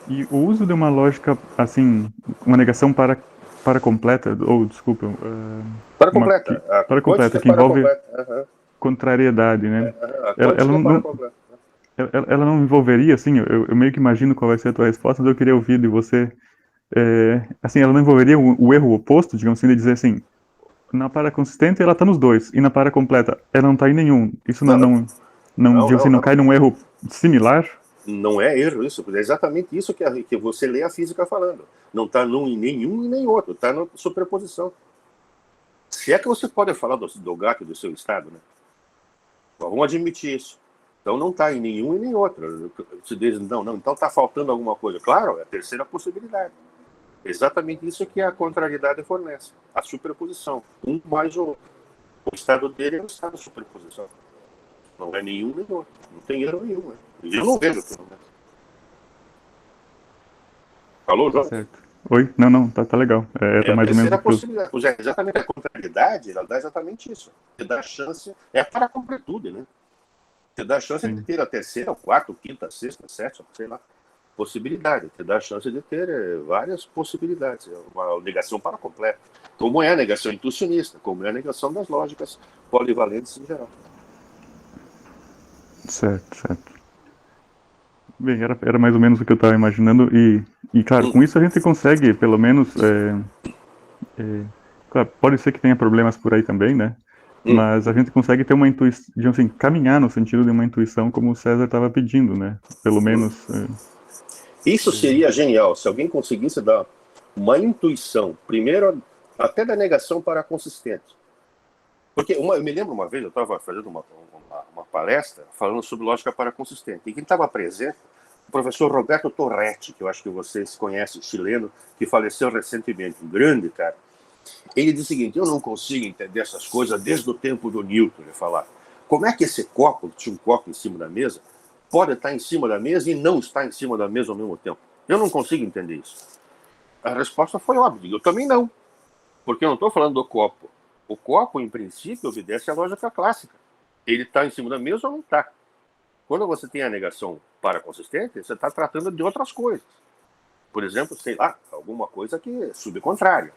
E o uso de uma lógica, assim, uma negação para completa, ou desculpa... para completa. Para completa, que envolve contrariedade, né? Ela não envolveria, assim, eu meio que imagino qual vai ser a tua resposta, mas eu queria ouvir de você, assim, ela não envolveria o erro oposto, digamos assim, de dizer assim, na paraconsistente ela está nos 2, e na paracompleta ela não está em nenhum. Isso não cai num erro similar? Não é erro isso, é exatamente isso que você lê a física falando. Não está em nenhum e nem outro, está na superposição. Se é que você pode falar do gato e do seu estado, né? Vamos admitir isso. Então não está em nenhum e nem outro. Se diz, não, então está faltando alguma coisa. Claro, é a terceira possibilidade. Exatamente isso que a contrariedade fornece. A superposição. Um mais o outro. O estado dele é o estado de superposição. Não é nenhum nem outro. Não tem erro nenhum. Né? Eu não vejo, pelo menos. Falou, João? Certo. Oi? Não, tá legal. Tá mais ou menos a possibilidade. Exatamente a contrariedade, ela dá exatamente isso. Você dá a chance, para a completude, né? Você dá a chance de ter a terceira, a quarta, a quinta, a sexta, a sétima, sei lá, possibilidade. Você dá a chance de ter várias possibilidades. Uma negação para completa. Como é a negação intuicionista, como é a negação das lógicas polivalentes em geral. Certo. Bem, era mais ou menos o que eu estava imaginando, e claro, com isso a gente consegue, pelo menos, claro, pode ser que tenha problemas por aí também, né? Mas a gente consegue ter uma intuição, digamos assim, caminhar no sentido de uma intuição como o César estava pedindo, né? Pelo menos... Isso seria genial, se alguém conseguisse dar uma intuição, primeiro, até da negação paraconsistente. Porque eu me lembro uma vez, eu estava fazendo uma palestra falando sobre lógica paraconsistente, e quem estava presente, o professor Roberto Torretti, que eu acho que vocês conhecem, chileno, que faleceu recentemente, um grande cara. Ele disse o seguinte: eu não consigo entender essas coisas desde o tempo do Newton, ele falava. Como é que esse copo, que tinha um copo em cima da mesa, pode estar em cima da mesa e não estar em cima da mesa ao mesmo tempo? Eu não consigo entender isso. A resposta foi óbvia, eu também não, porque eu não estou falando do copo. O copo, em princípio, obedece à lógica clássica. Ele está em cima da mesa ou não está. Quando você tem a negação paraconsistente, você está tratando de outras coisas. Por exemplo, sei lá, alguma coisa que é subcontrária.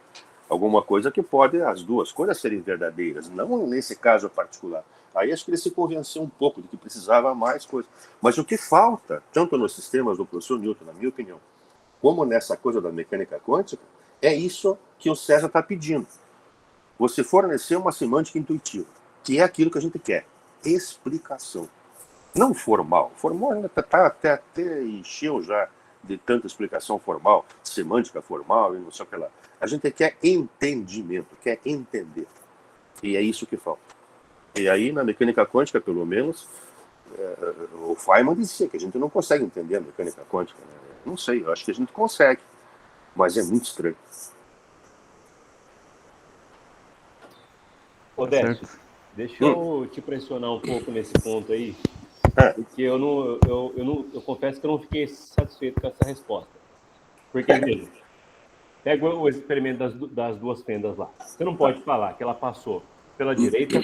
Alguma coisa que pode as duas coisas serem verdadeiras, não nesse caso particular. Aí acho que ele se convenceu um pouco de que precisava mais coisa. Mas o que falta, tanto nos sistemas do professor Newton, na minha opinião, como nessa coisa da mecânica quântica, é isso que o César está pedindo. Você fornecer uma semântica intuitiva, que é aquilo que a gente quer. Explicação. Não formal. Formal ainda até encheu já de tanta explicação formal, semântica formal e não sei o que lá. A gente quer entendimento, quer entender. E é isso que falta. E aí, na mecânica quântica, pelo menos, o Feynman dizia que a gente não consegue entender a mecânica quântica. Né? Não sei, eu acho que a gente consegue, mas é muito estranho. Ô, Décio, deixa eu te pressionar um pouco nesse ponto aí, porque eu confesso que eu não fiquei satisfeito com essa resposta. Porque, veja, pega o experimento das duas fendas lá. Você não pode falar que ela passou pela direita,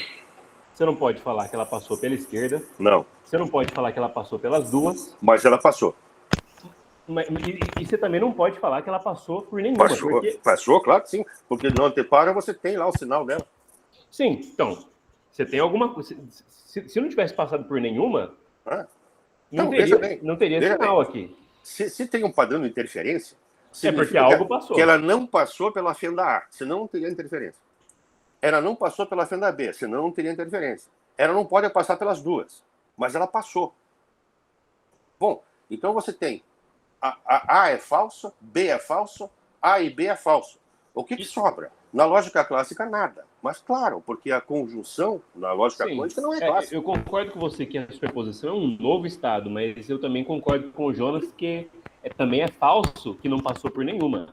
você não pode falar que ela passou pela esquerda. Não. Você não pode falar que ela passou pelas duas. Mas ela passou. E você também não pode falar que ela passou por nenhuma. Passou, claro que sim. Porque no anteparo você tem lá o sinal dela. Sim, então, você tem alguma coisa. Se não tivesse passado por nenhuma, não teria sinal aqui. Se tem um padrão de interferência, é porque algo passou. Que ela não passou pela fenda A, senão não teria interferência. Ela não passou pela fenda B, senão não teria interferência. Ela não pode passar pelas duas, mas ela passou. Bom, então você tem a A é falso, B é falso, A e B é falso. O que sobra? Na lógica clássica, nada. Mas claro, porque a conjunção na lógica quântica não é clássica. Eu concordo com você que a superposição é um novo estado, mas eu também concordo com o Jonas que também é falso que não passou por nenhuma.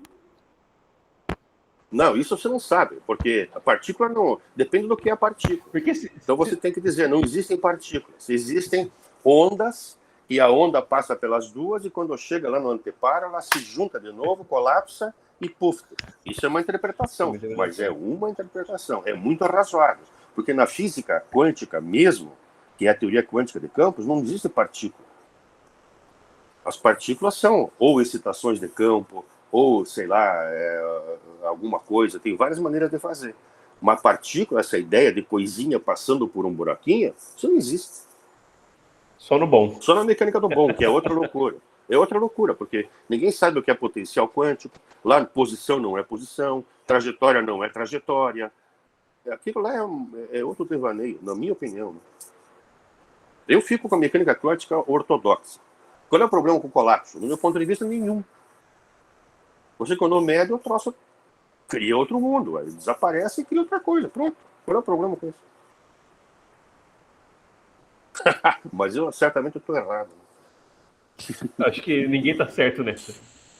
Não, isso você não sabe, porque a partícula não... Depende do que é a partícula. Então você tem que dizer, não existem partículas, existem ondas, e a onda passa pelas duas, e quando chega lá no anteparo, ela se junta de novo, colapsa e puf. Isso é uma interpretação, mas é uma interpretação, é muito razoável, porque na física quântica mesmo, que é a teoria quântica de campos, não existe partícula. As partículas são ou excitações de campo, ou, sei lá, alguma coisa, tem várias maneiras de fazer. Uma partícula, essa ideia de coisinha passando por um buraquinho, isso não existe. Só no bom. Só na mecânica do bom, que é outra loucura. É outra loucura, porque ninguém sabe o que é potencial quântico, lá posição não é posição, trajetória não é trajetória. Aquilo lá é outro devaneio, na minha opinião. Eu fico com a mecânica quântica ortodoxa. Qual é o problema com o colapso? Do meu ponto de vista, nenhum. Você, quando mede, o troço cria outro mundo, aí desaparece e cria outra coisa. Pronto. Qual é o problema com isso? Mas eu certamente estou errado. Acho que ninguém está certo nessa.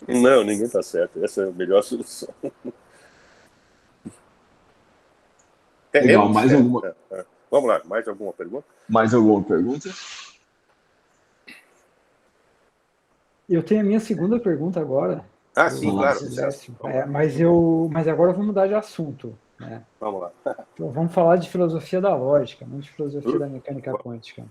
Não, ninguém está certo. Essa é a melhor solução. Legal, mais alguma... Vamos lá, mais alguma pergunta? Mais alguma pergunta? Eu tenho a minha segunda pergunta agora. Sim, claro. Mas agora eu vou mudar de assunto. Né? Vamos lá. Então, vamos falar de filosofia da lógica, não de filosofia da mecânica quântica.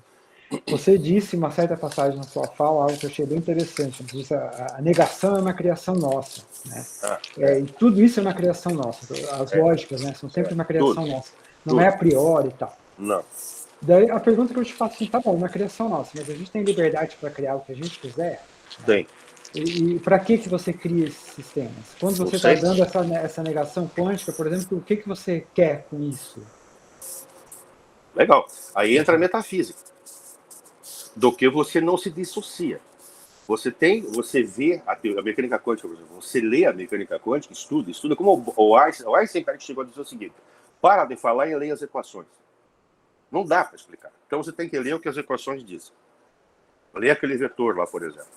Você disse, uma certa passagem na sua fala, algo que eu achei bem interessante. Você disse, a negação é uma criação nossa. Né? E tudo isso é uma criação nossa. As lógicas, né, são sempre uma criação nossa. Não é a priori e tal. Não. Daí a pergunta que eu te faço assim, tá bom, uma criação nossa, mas a gente tem liberdade para criar o que a gente quiser? Tem. E para que você cria esses sistemas? Quando você está dando essa negação quântica, por exemplo, o que você quer com isso? Legal. Aí entra a metafísica. Do que você não se dissocia. Você vê a mecânica quântica, por exemplo, você lê a mecânica quântica, estuda, como o Einstein chegou a dizer o seguinte: para de falar e leia as equações. Não dá para explicar. Então você tem que ler o que as equações dizem. Lê aquele vetor lá, por exemplo.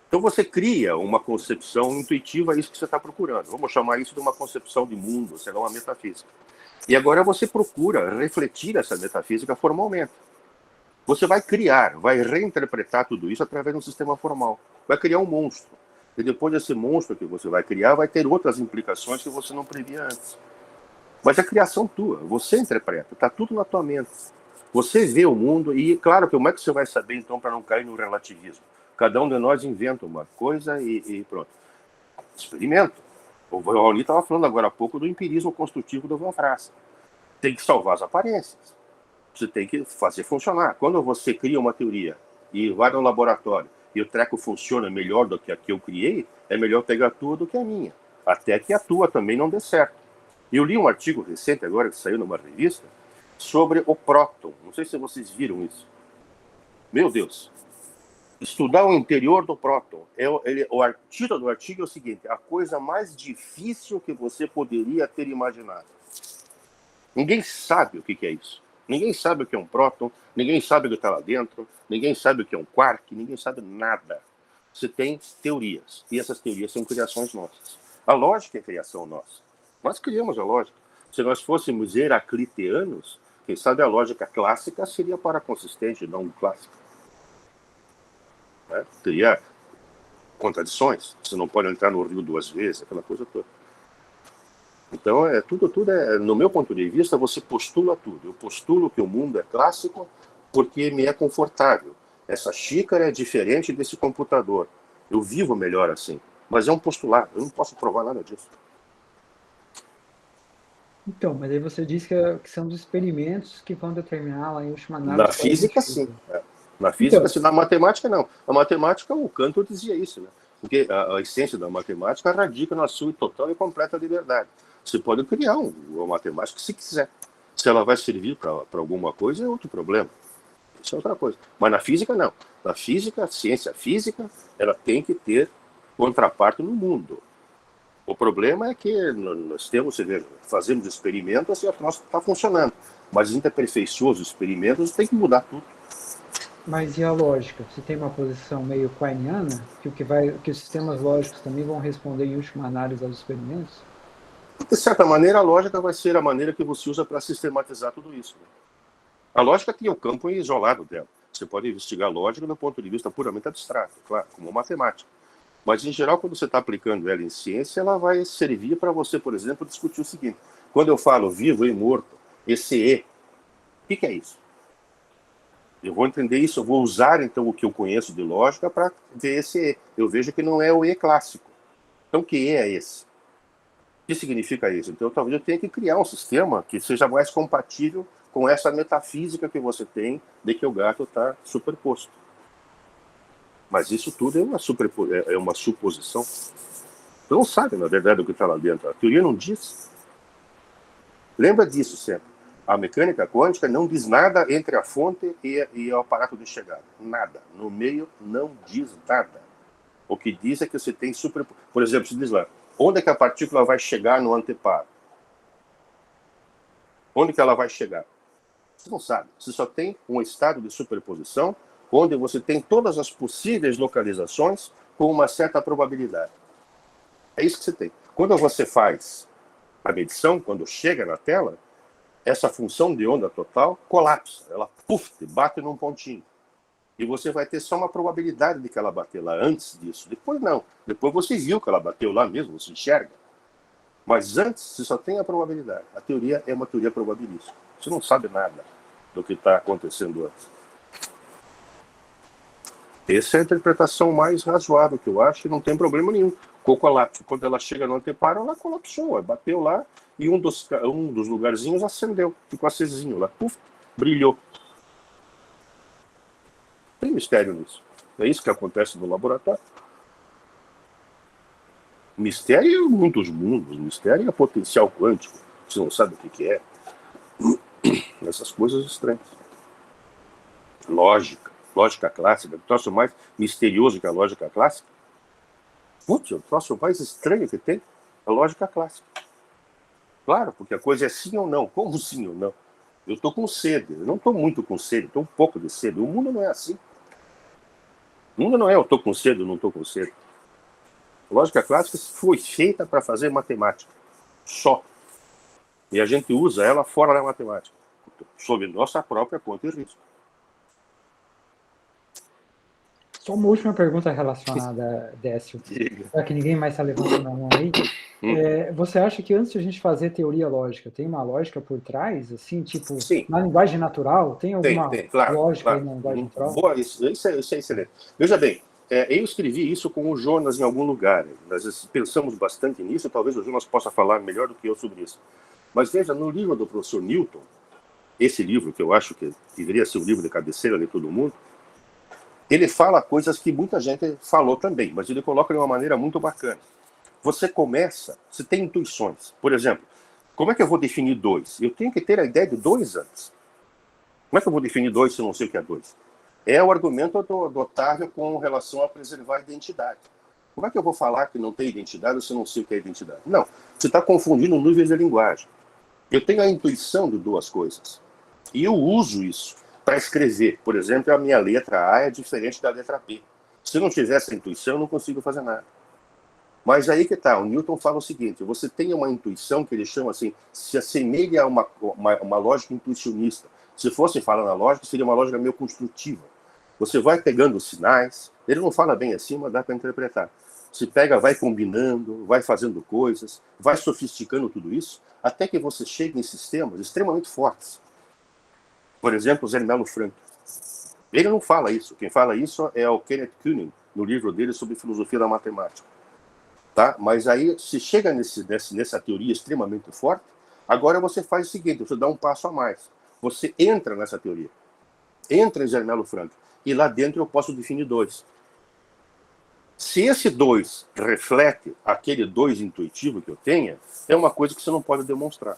Então você cria uma concepção intuitiva, isso que você está procurando. Vamos chamar isso de uma concepção de mundo, sei lá, uma metafísica. E agora você procura refletir essa metafísica formalmente. Você vai criar, vai reinterpretar tudo isso através de um sistema formal. Vai criar um monstro. E depois desse monstro que você vai criar, vai ter outras implicações que você não previa antes. Mas é criação tua, você interpreta, está tudo na tua mente. Você vê o mundo e, claro, como é que você vai saber, então, para não cair no relativismo? Cada um de nós inventa uma coisa e pronto. Experimento. O Raoni estava falando agora há pouco do empirismo construtivo do Van Frasca. Tem que salvar as aparências. Você tem que fazer funcionar. Quando você cria uma teoria e vai no laboratório e o treco funciona melhor do que a que eu criei, é melhor pegar a tua do que a minha. Até que a tua também não dê certo. Eu li um artigo recente agora, que saiu numa revista, sobre o próton. Não sei se vocês viram isso. Meu Deus. Estudar o interior do próton. O título do artigo é o seguinte: a coisa mais difícil que você poderia ter imaginado. Ninguém sabe o que é isso. Ninguém sabe o que é um próton, ninguém sabe o que está lá dentro, ninguém sabe o que é um quark, ninguém sabe nada. Você tem teorias, e essas teorias são criações nossas. A lógica é criação nossa. Nós criamos a lógica. Se nós fôssemos heracliteanos, quem sabe a lógica clássica seria paraconsistente, não clássica. Né? Teria contradições. Você não pode entrar no rio 2 vezes, aquela coisa toda. Então, tudo é, no meu ponto de vista, você postula tudo. Eu postulo que o mundo é clássico porque me é confortável. Essa xícara é diferente desse computador. Eu vivo melhor assim. Mas é um postulado, eu não posso provar nada disso. Então, mas aí você disse que são os experimentos que vão determinar lá em última análise. Na física, sim. Na física, então, sim. Na matemática, não. Na matemática, o Cantor dizia isso, né? Porque a essência da matemática radica na sua total e completa liberdade. Você pode criar uma matemática se quiser. Se ela vai servir para alguma coisa, é outro problema. Isso é outra coisa. Mas na física, não. Na física, a ciência física, ela tem que ter contraparte no mundo. O problema é que nós temos, fazemos experimentos e a nossa está funcionando. Mas a gente aperfeiçoa os experimentos, tem que mudar tudo. Mas e a lógica? Você tem uma posição meio quiniana, que os sistemas lógicos também vão responder em última análise aos experimentos? De certa maneira, a lógica vai ser a maneira que você usa para sistematizar tudo isso. Né? A lógica tem o campo isolado dela. Você pode investigar a lógica do ponto de vista puramente abstrato, claro, como matemática. Mas, em geral, quando você está aplicando ela em ciência, ela vai servir para você, por exemplo, discutir o seguinte. Quando eu falo vivo e morto, esse E, o que é isso? Eu vou entender isso, eu vou usar, então, o que eu conheço de lógica para ver esse E. Eu vejo que não é o E clássico. Então, que E é esse? O que significa isso? Então, talvez eu tenha que criar um sistema que seja mais compatível com essa metafísica que você tem de que o gato está superposto. Mas isso tudo é uma suposição. Você não sabe, na verdade, o que está lá dentro. A teoria não diz. Lembra disso sempre. A mecânica quântica não diz nada entre a fonte e o aparato de chegada. Nada. No meio não diz nada. O que diz é que você tem Por exemplo, se diz lá, onde é que a partícula vai chegar no anteparo? Onde que ela vai chegar? Você não sabe. Você só tem um estado de superposição onde você tem todas as possíveis localizações com uma certa probabilidade. É isso que você tem. Quando você faz a medição, quando chega na tela, essa função de onda total colapsa. Ela bate num pontinho. E você vai ter só uma probabilidade de que ela bater lá antes disso. Depois não. Depois você viu que ela bateu lá mesmo, você enxerga. Mas antes, você só tem a probabilidade. A teoria é uma teoria probabilística. Você não sabe nada do que está acontecendo antes. Essa é a interpretação mais razoável que eu acho, e não tem problema nenhum. Quando ela chega no anteparo, ela colapsou, bateu lá e um dos lugarzinhos acendeu, ficou acesinho lá, brilhou. Tem mistério nisso. É isso que acontece no laboratório. Mistério é muitos mundos, mistério é potencial quântico. Você não sabe o que é. Essas coisas estranhas. Lógica clássica, o troço mais misterioso que a lógica clássica. Putz, o troço mais estranho que tem a lógica clássica. Claro, porque a coisa é sim ou não. Como sim ou não? Eu estou com sede, eu não estou muito com sede, estou um pouco de sede. O mundo não é assim. O mundo não é eu estou com sede ou não estou com sede. A lógica clássica foi feita para fazer matemática. Só. E a gente usa ela fora da matemática. Sob nossa própria conta e risco. Só uma última pergunta relacionada, Décio, para que ninguém mais está levantando a mão aí. Você acha que antes de a gente fazer teoria lógica, tem uma lógica por trás, assim, tipo, Sim. Na linguagem natural? Tem alguma lógica aí na linguagem natural? Boa, isso é excelente. Veja bem, eu escrevi isso com o Jonas em algum lugar. Nós pensamos bastante nisso, talvez o Jonas possa falar melhor do que eu sobre isso. Mas veja, no livro do professor Newton, esse livro que eu acho que deveria ser o livro de cabeceira de todo mundo, ele fala coisas que muita gente falou também, mas ele coloca de uma maneira muito bacana. Você tem intuições. Por exemplo, como é que eu vou definir 2? Eu tenho que ter a ideia de 2 antes. Como é que eu vou definir 2 se eu não sei o que é 2? É o argumento do Otávio com relação a preservar a identidade. Como é que eu vou falar que não tem identidade se eu não sei o que é identidade? Não, você está confundindo níveis de linguagem. Eu tenho a intuição de 2 coisas. E eu uso isso para escrever. Por exemplo, a minha letra A é diferente da letra B. Se eu não tivesse a intuição, eu não consigo fazer nada. Mas aí que está, o Newton fala o seguinte, você tem uma intuição que ele chama assim, se assemelha a uma lógica intuicionista. Se fosse falar na lógica, seria uma lógica meio construtiva. Você vai pegando os sinais, ele não fala bem assim, mas dá para interpretar. Você pega, vai combinando, vai fazendo coisas, vai sofisticando tudo isso, até que você chegue em sistemas extremamente fortes. Por exemplo, o Zermelo Frank. Ele não fala isso. Quem fala isso é o Kenneth Kuhnen, no livro dele sobre filosofia da matemática. Tá? Mas aí, se chega nessa teoria extremamente forte, agora você faz o seguinte, você dá um passo a mais. Você entra nessa teoria. Entra em Zermelo Frank. E lá dentro eu posso definir 2. Se esse 2 reflete aquele 2 intuitivo que eu tenha, é uma coisa que você não pode demonstrar.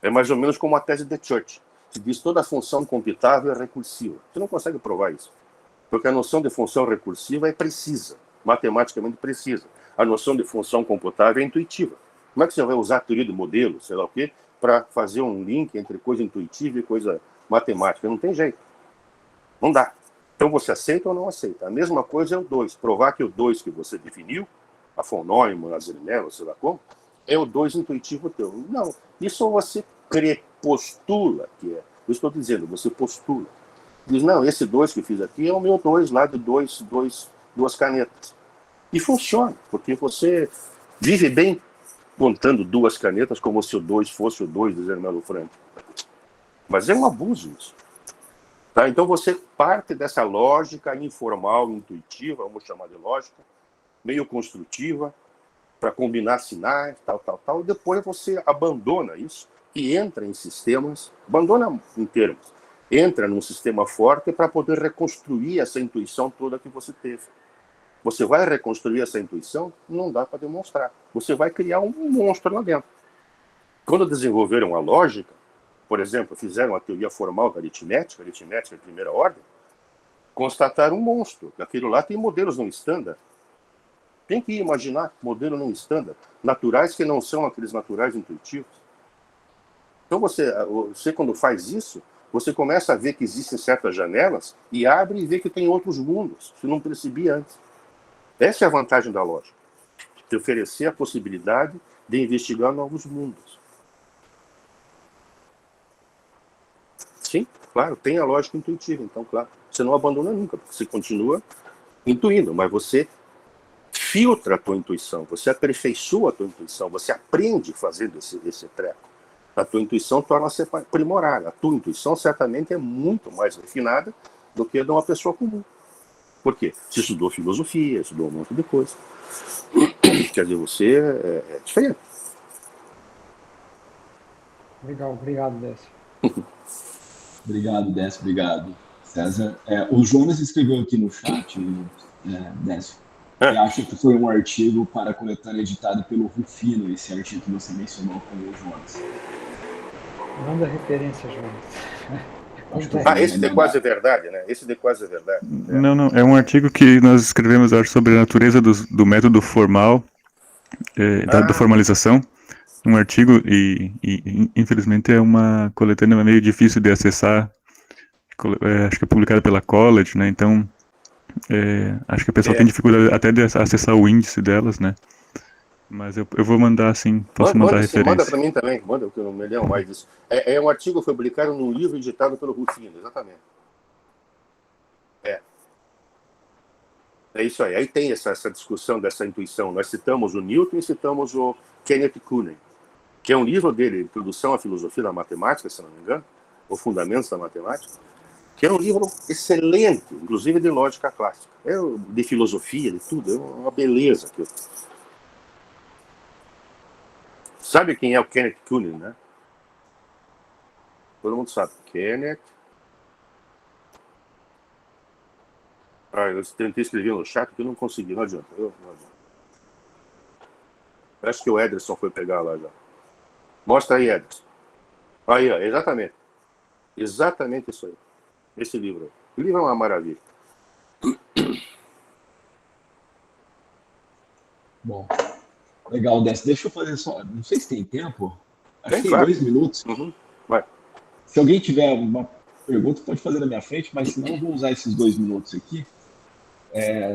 É mais ou menos como a tese de Church. Se diz toda função computável é recursiva. Você não consegue provar isso. Porque a noção de função recursiva é precisa. Matematicamente precisa. A noção de função computável é intuitiva. Como é que você vai usar a teoria do modelo, sei lá o quê, para fazer um link entre coisa intuitiva e coisa matemática? Não tem jeito. Não dá. Então você aceita ou não aceita. A mesma coisa é o 2. Provar que o 2 que você definiu, a von Neumann, a Zermelo, sei lá como, é o 2 intuitivo teu. Não. Isso você postula que é. Eu estou dizendo, você postula. Diz, não, esse 2 que eu fiz aqui é o meu 2 lá de 2 canetas. E funciona, porque você vive bem contando 2 canetas como se o 2 fosse o 2 do Zermelo Frank. Mas é um abuso isso. Tá? Então você parte dessa lógica informal, intuitiva, vamos chamar de lógica, meio construtiva, para combinar sinais, tal, e depois você abandona isso e entra em sistemas, abandona em termos, entra num sistema forte para poder reconstruir essa intuição toda que você teve. Você vai reconstruir essa intuição? Não dá para demonstrar. Você vai criar um monstro lá dentro. Quando desenvolveram a lógica, por exemplo, fizeram a teoria formal da aritmética de primeira ordem, constataram um monstro. Aquilo lá tem modelos não estándar. Tem que imaginar modelo não estándar. Naturais que não são aqueles naturais intuitivos. Então você quando faz isso, você começa a ver que existem certas janelas e abre e vê que tem outros mundos, que não percebia antes. Essa é a vantagem da lógica. De oferecer a possibilidade de investigar novos mundos. Sim, claro, tem a lógica intuitiva, então, claro, você não abandona nunca, porque você continua intuindo, mas você filtra a tua intuição, você aperfeiçoa a tua intuição, você aprende fazendo esse treco. A tua intuição torna-se aprimorada. A tua intuição certamente é muito mais refinada do que a de uma pessoa comum. Por quê? Você estudou filosofia, estudou um monte de coisa. Quer dizer, você é diferente. Legal, obrigado, Décio. Obrigado, Décio, obrigado, César. O Jonas escreveu aqui no chat, Décio, que acha que foi um artigo para coletânea editado pelo Rufino, esse artigo que você mencionou com o Jonas. Manda referência, Jonas. Esse de quase é verdade, né? Esse de quase é verdade. Não, é um artigo que nós escrevemos, acho, sobre a natureza do método formal, da formalização. Um artigo e infelizmente é uma coletânea meio difícil de acessar, acho que é publicada pela College, né, então acho que o pessoal tem dificuldade até de acessar o índice delas, né, mas eu vou mandar assim, posso mandar referência. Manda para mim também, manda, que eu não me lembro mais disso. É um artigo que foi publicado num livro editado pelo Rufino, exatamente. É isso aí. Aí tem essa discussão dessa intuição. Nós citamos o Newton e citamos o Kenneth Kuhnen, que é um livro dele, Introdução à Filosofia da Matemática, se não me engano, ou Fundamentos da Matemática, que é um livro excelente, inclusive de lógica clássica, de filosofia, de tudo, é uma beleza. Sabe quem é o Kenneth Kuhnen, né? Todo mundo sabe. Kenneth Eu tentei escrever no chat que eu não consegui, não adianta. Não adianta. Acho que o Ederson foi pegar lá já. Mostra aí, Ederson. Aí, ó, exatamente. Exatamente isso aí. Esse livro aí. O livro é uma maravilha. Bom, legal, Décio. Deixa eu fazer só. Não sei se tem tempo. Acho que tem claro. 2 minutos. Uhum. Vai. Se alguém tiver uma pergunta, pode fazer na minha frente, mas senão eu vou usar esses 2 minutos aqui.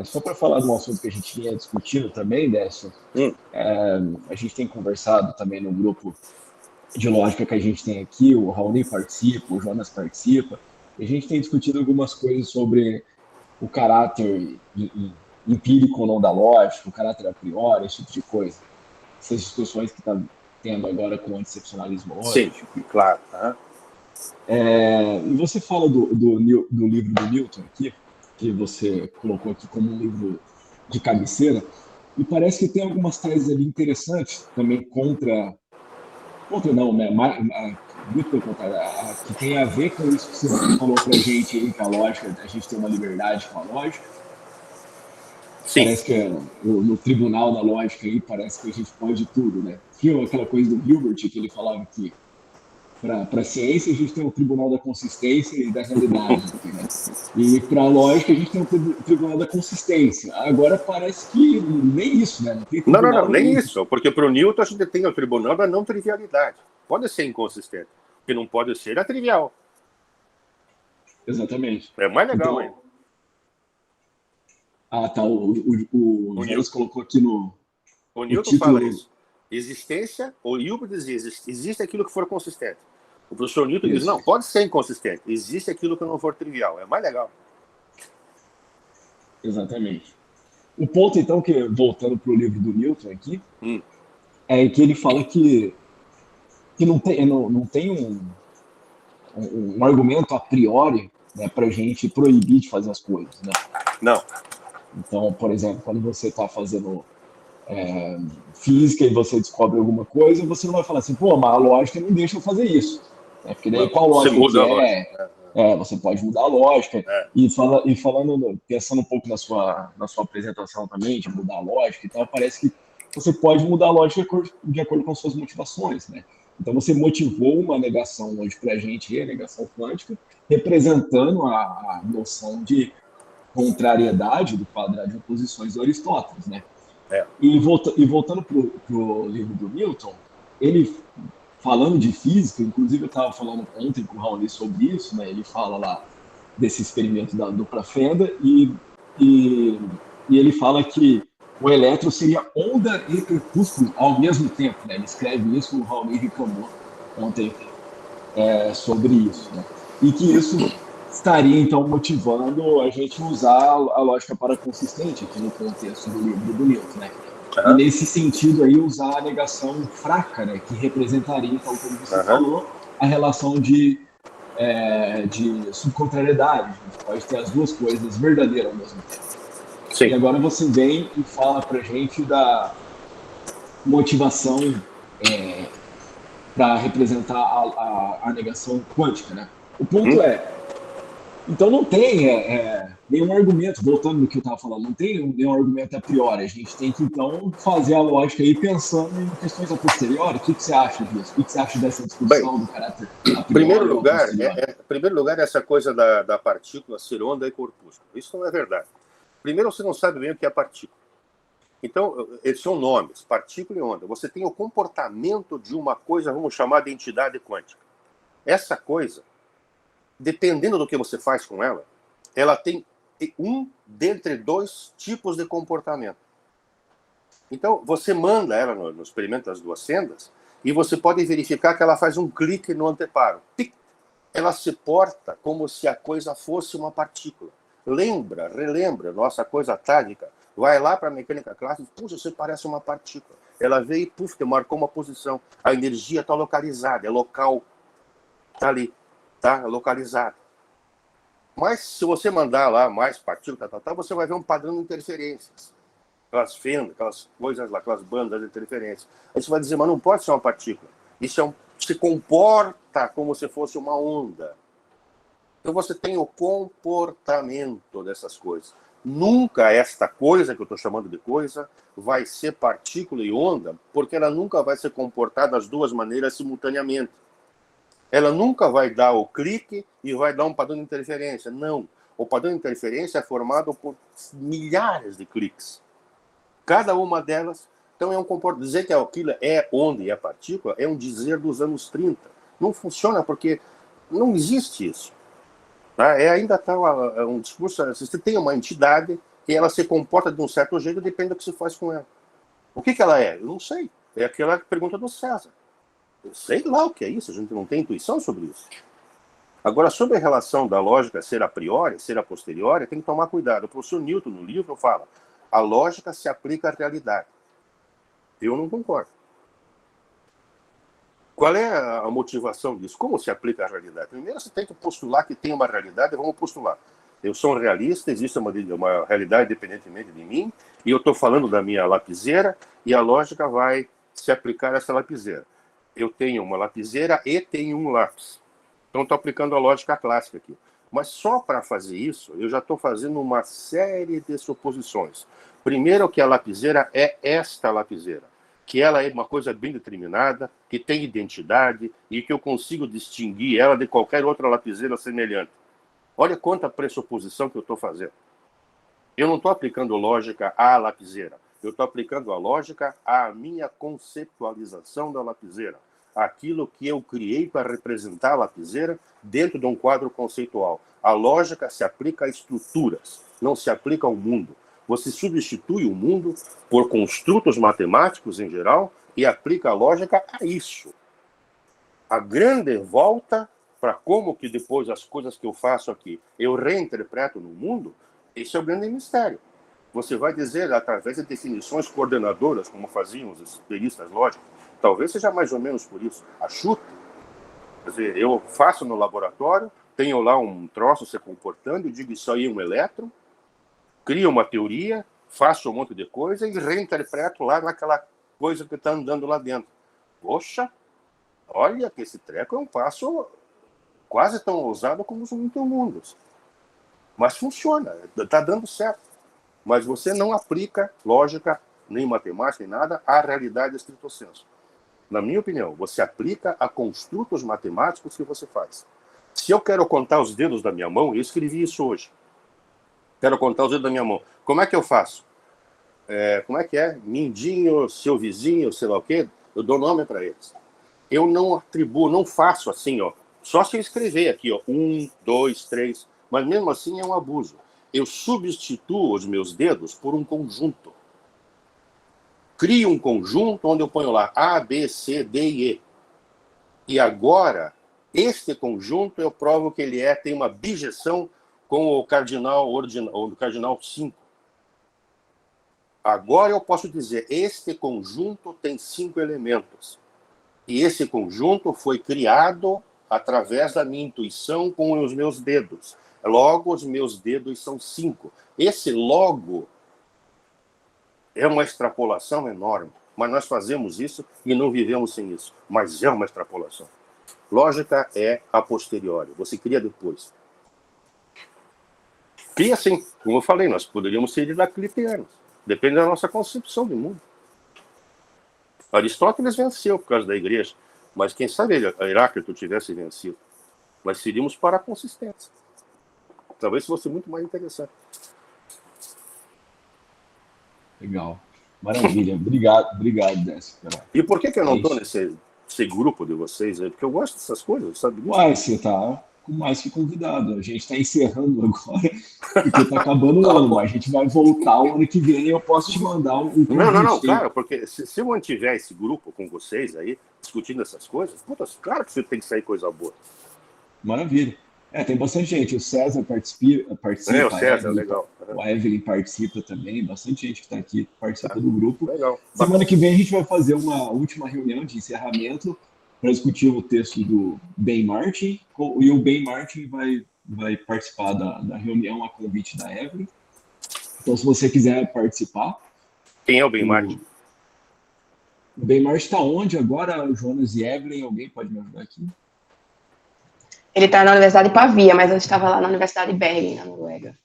Só para falar de um assunto que a gente vinha discutindo também, Décio. A gente tem conversado também no grupo de lógica que a gente tem aqui, o Raoni participa, o Jonas participa, e a gente tem discutido algumas coisas sobre o caráter empírico ou não da lógica, o caráter a priori, esse tipo de coisa. Essas discussões que está tendo agora com o antissecionalismo lógico. Sim, claro. E você fala do livro do Newton aqui, que você colocou aqui como um livro de cabeceira, e parece que tem algumas teses ali interessantes também contra não, né? Muito pelo contrário, que tem a ver com isso que você falou pra gente aí, que a lógica, a gente tem uma liberdade com a lógica. Sim. Parece que no tribunal da lógica aí, parece que a gente pode tudo, né? Tinha aquela coisa do Hilbert, que ele falava que para a ciência a gente tem o tribunal da consistência e da realidade, né? E para a lógica a gente tem o tribunal da consistência. Agora parece que nem isso, né? Não, nem isso, porque para o Newton a gente tem o tribunal da não trivialidade. Pode ser inconsistente, o que não pode ser é trivial. Exatamente. É mais legal ainda. Tá. O Jonas colocou aqui no. O Newton fala isso. Existência, o Hilbert diz, existe aquilo que for consistente. O professor Newton diz, não, pode ser inconsistente. Existe aquilo que não for trivial. É mais legal. Exatamente. O ponto, então, que voltando para o livro do Newton aqui, é que ele fala que não tem um argumento a priori, né, para a gente proibir de fazer as coisas, né? Não. Então, por exemplo, quando você está fazendo física e você descobre alguma coisa, você não vai falar assim, pô, mas a lógica não deixa eu fazer isso. Porque daí qual lógica muda que a lógica. Você pode mudar a lógica. E falando, pensando um pouco na sua apresentação também, de mudar a lógica e tal, parece que você pode mudar a lógica de acordo com suas motivações, né? Então você motivou uma negação hoje para a gente, a negação quântica, representando a noção de contrariedade do quadrado de oposições do Aristóteles, né? E voltando para o livro do Newton, ele falando de física, inclusive eu estava falando ontem com o Raoni sobre isso, né? Ele fala lá desse experimento da dupla fenda e ele fala que o elétron seria onda e crepúsculo ao mesmo tempo, né? Ele escreve isso, o Raoni reclamou ontem sobre isso, né? E que isso estaria, então, motivando a gente usar a lógica paraconsistente aqui no contexto do livro do Newton, né? E nesse sentido aí, usar a negação fraca, né? Que representaria, então, como você falou, a relação de subcontrariedade. A gente pode ter as duas coisas verdadeiras ao mesmo tempo. Sim. E agora você vem e fala pra gente da motivação para representar a negação quântica, né? O ponto então não tem nenhum argumento, voltando no que eu estava falando, não tem nenhum argumento a priori. A gente tem que, então, fazer a lógica aí pensando em questões a posteriori. O que você acha disso? O que você acha dessa discussão do caráter a priori? Em primeiro lugar, essa coisa da partícula ser onda e corpúsculo. Isso não é verdade. Primeiro, você não sabe bem o que é partícula. Então, eles são nomes, partícula e onda. Você tem o comportamento de uma coisa, vamos chamar de entidade quântica. Essa coisa, dependendo do que você faz com ela, ela tem um dentre 2 tipos de comportamento. Então, você manda ela no experimento das duas sendas e você pode verificar que ela faz um clique no anteparo. Ela se porta como se a coisa fosse uma partícula. Relembra nossa coisa tática. Vai lá para a mecânica clássica e, puxa, você parece uma partícula. Ela veio e, te marcou uma posição. A energia está localizada, é local. Está ali. Tá localizado. Mas se você mandar lá mais partículas, você vai ver um padrão de interferências. Aquelas fendas, aquelas coisas lá, aquelas bandas de interferência. Aí você vai dizer, mas não pode ser uma partícula. Isso se comporta como se fosse uma onda. Então você tem o comportamento dessas coisas. Nunca esta coisa, que eu estou chamando de coisa, vai ser partícula e onda, porque ela nunca vai se comportar das duas maneiras simultaneamente. Ela nunca vai dar o clique e vai dar um padrão de interferência. Não. O padrão de interferência é formado por milhares de cliques. Cada uma delas. Então, é um comportamento. Dizer que aquilo é onda e é partícula é um dizer dos anos 30. Não funciona porque não existe isso. Tá? Ainda está um discurso. Você tem uma entidade e ela se comporta de um certo jeito, depende do que se faz com ela. O que ela é? Eu não sei. É aquela pergunta do César. Eu sei lá o que é isso, a gente não tem intuição sobre isso. Agora, sobre a relação da lógica ser a priori, ser a posteriori, tem que tomar cuidado. O professor Newton, no livro, fala: a lógica se aplica à realidade. Eu não concordo. Qual é a motivação disso? Como se aplica à realidade? Primeiro, você tem que postular que tem uma realidade. Vamos postular. Eu sou um realista, existe uma realidade independentemente de mim, e eu estou falando da minha lapiseira, e a lógica vai se aplicar a essa lapiseira. Eu tenho uma lapiseira e tenho um lápis. Então, estou aplicando a lógica clássica aqui. Mas só para fazer isso, eu já estou fazendo uma série de suposições. Primeiro, que a lapiseira é esta lapiseira, que ela é uma coisa bem determinada, que tem identidade e que eu consigo distinguir ela de qualquer outra lapiseira semelhante. Olha quanta pressuposição que eu estou fazendo. Eu não estou aplicando lógica à lapiseira. Eu estou aplicando a lógica à minha conceptualização da lapiseira. Aquilo que eu criei para representar a lapiseira dentro de um quadro conceitual. A lógica se aplica a estruturas, não se aplica ao mundo. Você substitui o mundo por construtos matemáticos em geral e aplica a lógica a isso. A grande volta para como que depois as coisas que eu faço aqui eu reinterpreto no mundo, esse é o grande mistério. Você vai dizer, através de definições coordenadoras, como faziam os especialistas lógicos, talvez seja mais ou menos por isso, a chuta. Quer dizer, eu faço no laboratório, tenho lá um troço se comportando, eu digo isso aí é um elétron, crio uma teoria, faço um monte de coisa e reinterpreto lá naquela coisa que está andando lá dentro. Poxa, olha que esse treco é um passo quase tão ousado como os mundos. Mas funciona, está dando certo. Mas você não aplica lógica, nem matemática, nem nada, à realidade estrito sensu. Na minha opinião, você aplica a construtos matemáticos que você faz. Se eu quero contar os dedos da minha mão, eu escrevi isso hoje. Quero contar os dedos da minha mão. Como é que eu faço? Como é que é? Mindinho, seu vizinho, sei lá o quê. Eu dou nome para eles. Eu não atribuo, não faço assim, ó. Só se eu escrever aqui, ó. 1, 2, 3. Mas mesmo assim é um abuso. Eu substituo os meus dedos por um conjunto. Crio um conjunto onde eu ponho lá A, B, C, D e E. E agora, este conjunto eu provo que ele tem uma bijeção com o cardinal ordinal, ou o cardinal 5. Agora eu posso dizer, este conjunto tem 5 elementos. E esse conjunto foi criado através da minha intuição com os meus dedos. Logo, os meus dedos são 5. Esse logo é uma extrapolação enorme, mas nós fazemos isso e não vivemos sem isso. Mas é uma extrapolação. Lógica é a posteriori, você cria depois. Cria assim, como eu falei, nós poderíamos ser heracliteanos. Depende da nossa concepção do mundo. Aristóteles venceu por causa da igreja, mas quem sabe Heráclito tivesse vencido. Mas seríamos para a consistência. Talvez fosse muito mais interessante. Legal. Maravilha. Obrigado, Décio. E por que eu não estou nesse grupo de vocês aí? Porque eu gosto dessas coisas, sabe? Uai, você está mais que convidado. A gente está encerrando agora, porque está acabando o ano, mas a gente vai voltar o ano que vem e eu posso te mandar um convite. Não, claro, porque se eu mantiver esse grupo com vocês aí, discutindo essas coisas, puta, claro que você tem que sair coisa boa. Maravilha. Tem bastante gente. O César participa. O César, legal. O Evelyn participa também. Bastante gente que está aqui participa do grupo. Legal. Semana que vem a gente vai fazer uma última reunião de encerramento para discutir o texto do Ben Martin. E o Ben Martin vai participar da reunião a convite da Evelyn. Então, se você quiser participar. Quem é o Ben Martin? O Ben Martin está onde agora, Jonas e Evelyn? Alguém pode me ajudar aqui? Ele está na Universidade de Pavia, mas eu estava lá na Universidade de Bergen, na Noruega.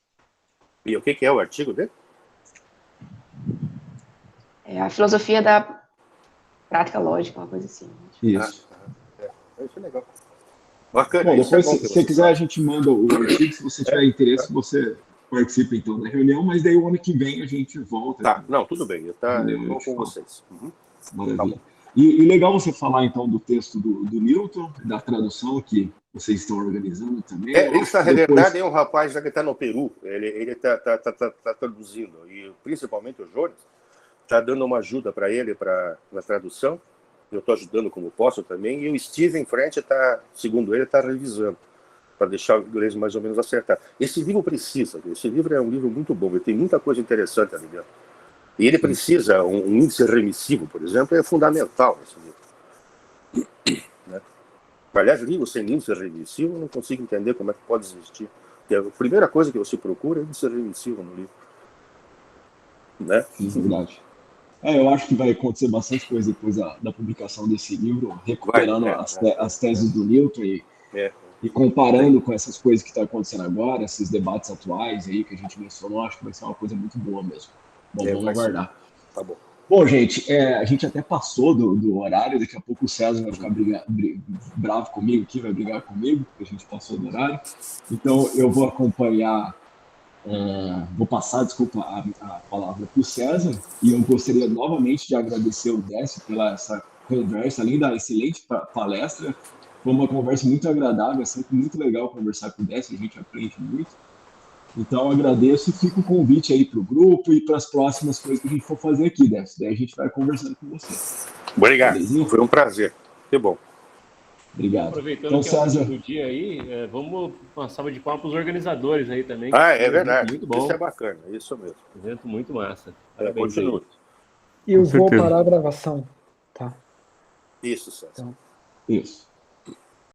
E o que é o artigo dele? É a filosofia da prática lógica, uma coisa assim. Isso. Isso é legal. Bacana. Bom, Isso é depois, bom se que você quiser, fala. a gente manda o artigo. Se você tiver interesse, você participa, então, da reunião. Mas daí, o ano que vem, a gente volta. Tá, não, tudo bem. Eu estou com falo. vocês. Uhum. Maravilha. Tá E legal você falar, então, do texto do Newton, da tradução que vocês estão organizando também. Isso, na verdade, é um rapaz que está no Peru. Ele está traduzindo. E, principalmente, o Jones está dando uma ajuda para ele na tradução. Eu estou ajudando como posso também. E o Steve, em frente, segundo ele, está revisando, para deixar o inglês mais ou menos acertado. Esse livro precisa. Esse livro é um livro muito bom. Ele tem muita coisa interessante ali dentro. E ele precisa, um índice remissivo, por exemplo, é fundamental nesse livro. Né? Aliás, livro sem índice remissivo, eu não consigo entender como é que pode existir. Porque a primeira coisa que você procura é índice remissivo no livro. Né? É verdade. Eu acho que vai acontecer bastante coisa depois da publicação desse livro, recuperando as teses do Newton e comparando com essas coisas que estão acontecendo agora, esses debates atuais aí que a gente mencionou, acho que vai ser uma coisa muito boa mesmo. Bom, vamos aguardar. Tá bom. Bom, gente, a gente até passou do horário, daqui a pouco o César vai ficar bravo comigo aqui, vai brigar comigo, porque a gente passou do horário. Então, eu vou acompanhar, vou passar, desculpa, a palavra para o César, e eu gostaria novamente de agradecer o Décio pela essa conversa, além da excelente palestra. Foi uma conversa muito agradável, é sempre muito legal conversar com o Décio, a gente aprende muito. Então, eu agradeço e fica o convite aí para o grupo e para as próximas coisas que a gente for fazer aqui, Décio. Daí a gente vai conversando com você. Obrigado. Belezinha? Foi um prazer. Que bom. Obrigado. Aproveitando então, que César... é o dia aí, vamos uma salva de palmas para os organizadores aí também. É verdade. Muito bom. Isso é bacana, isso mesmo. Evento muito massa. Continua. E eu vou parar a gravação, tá? Isso, César. Então... Isso.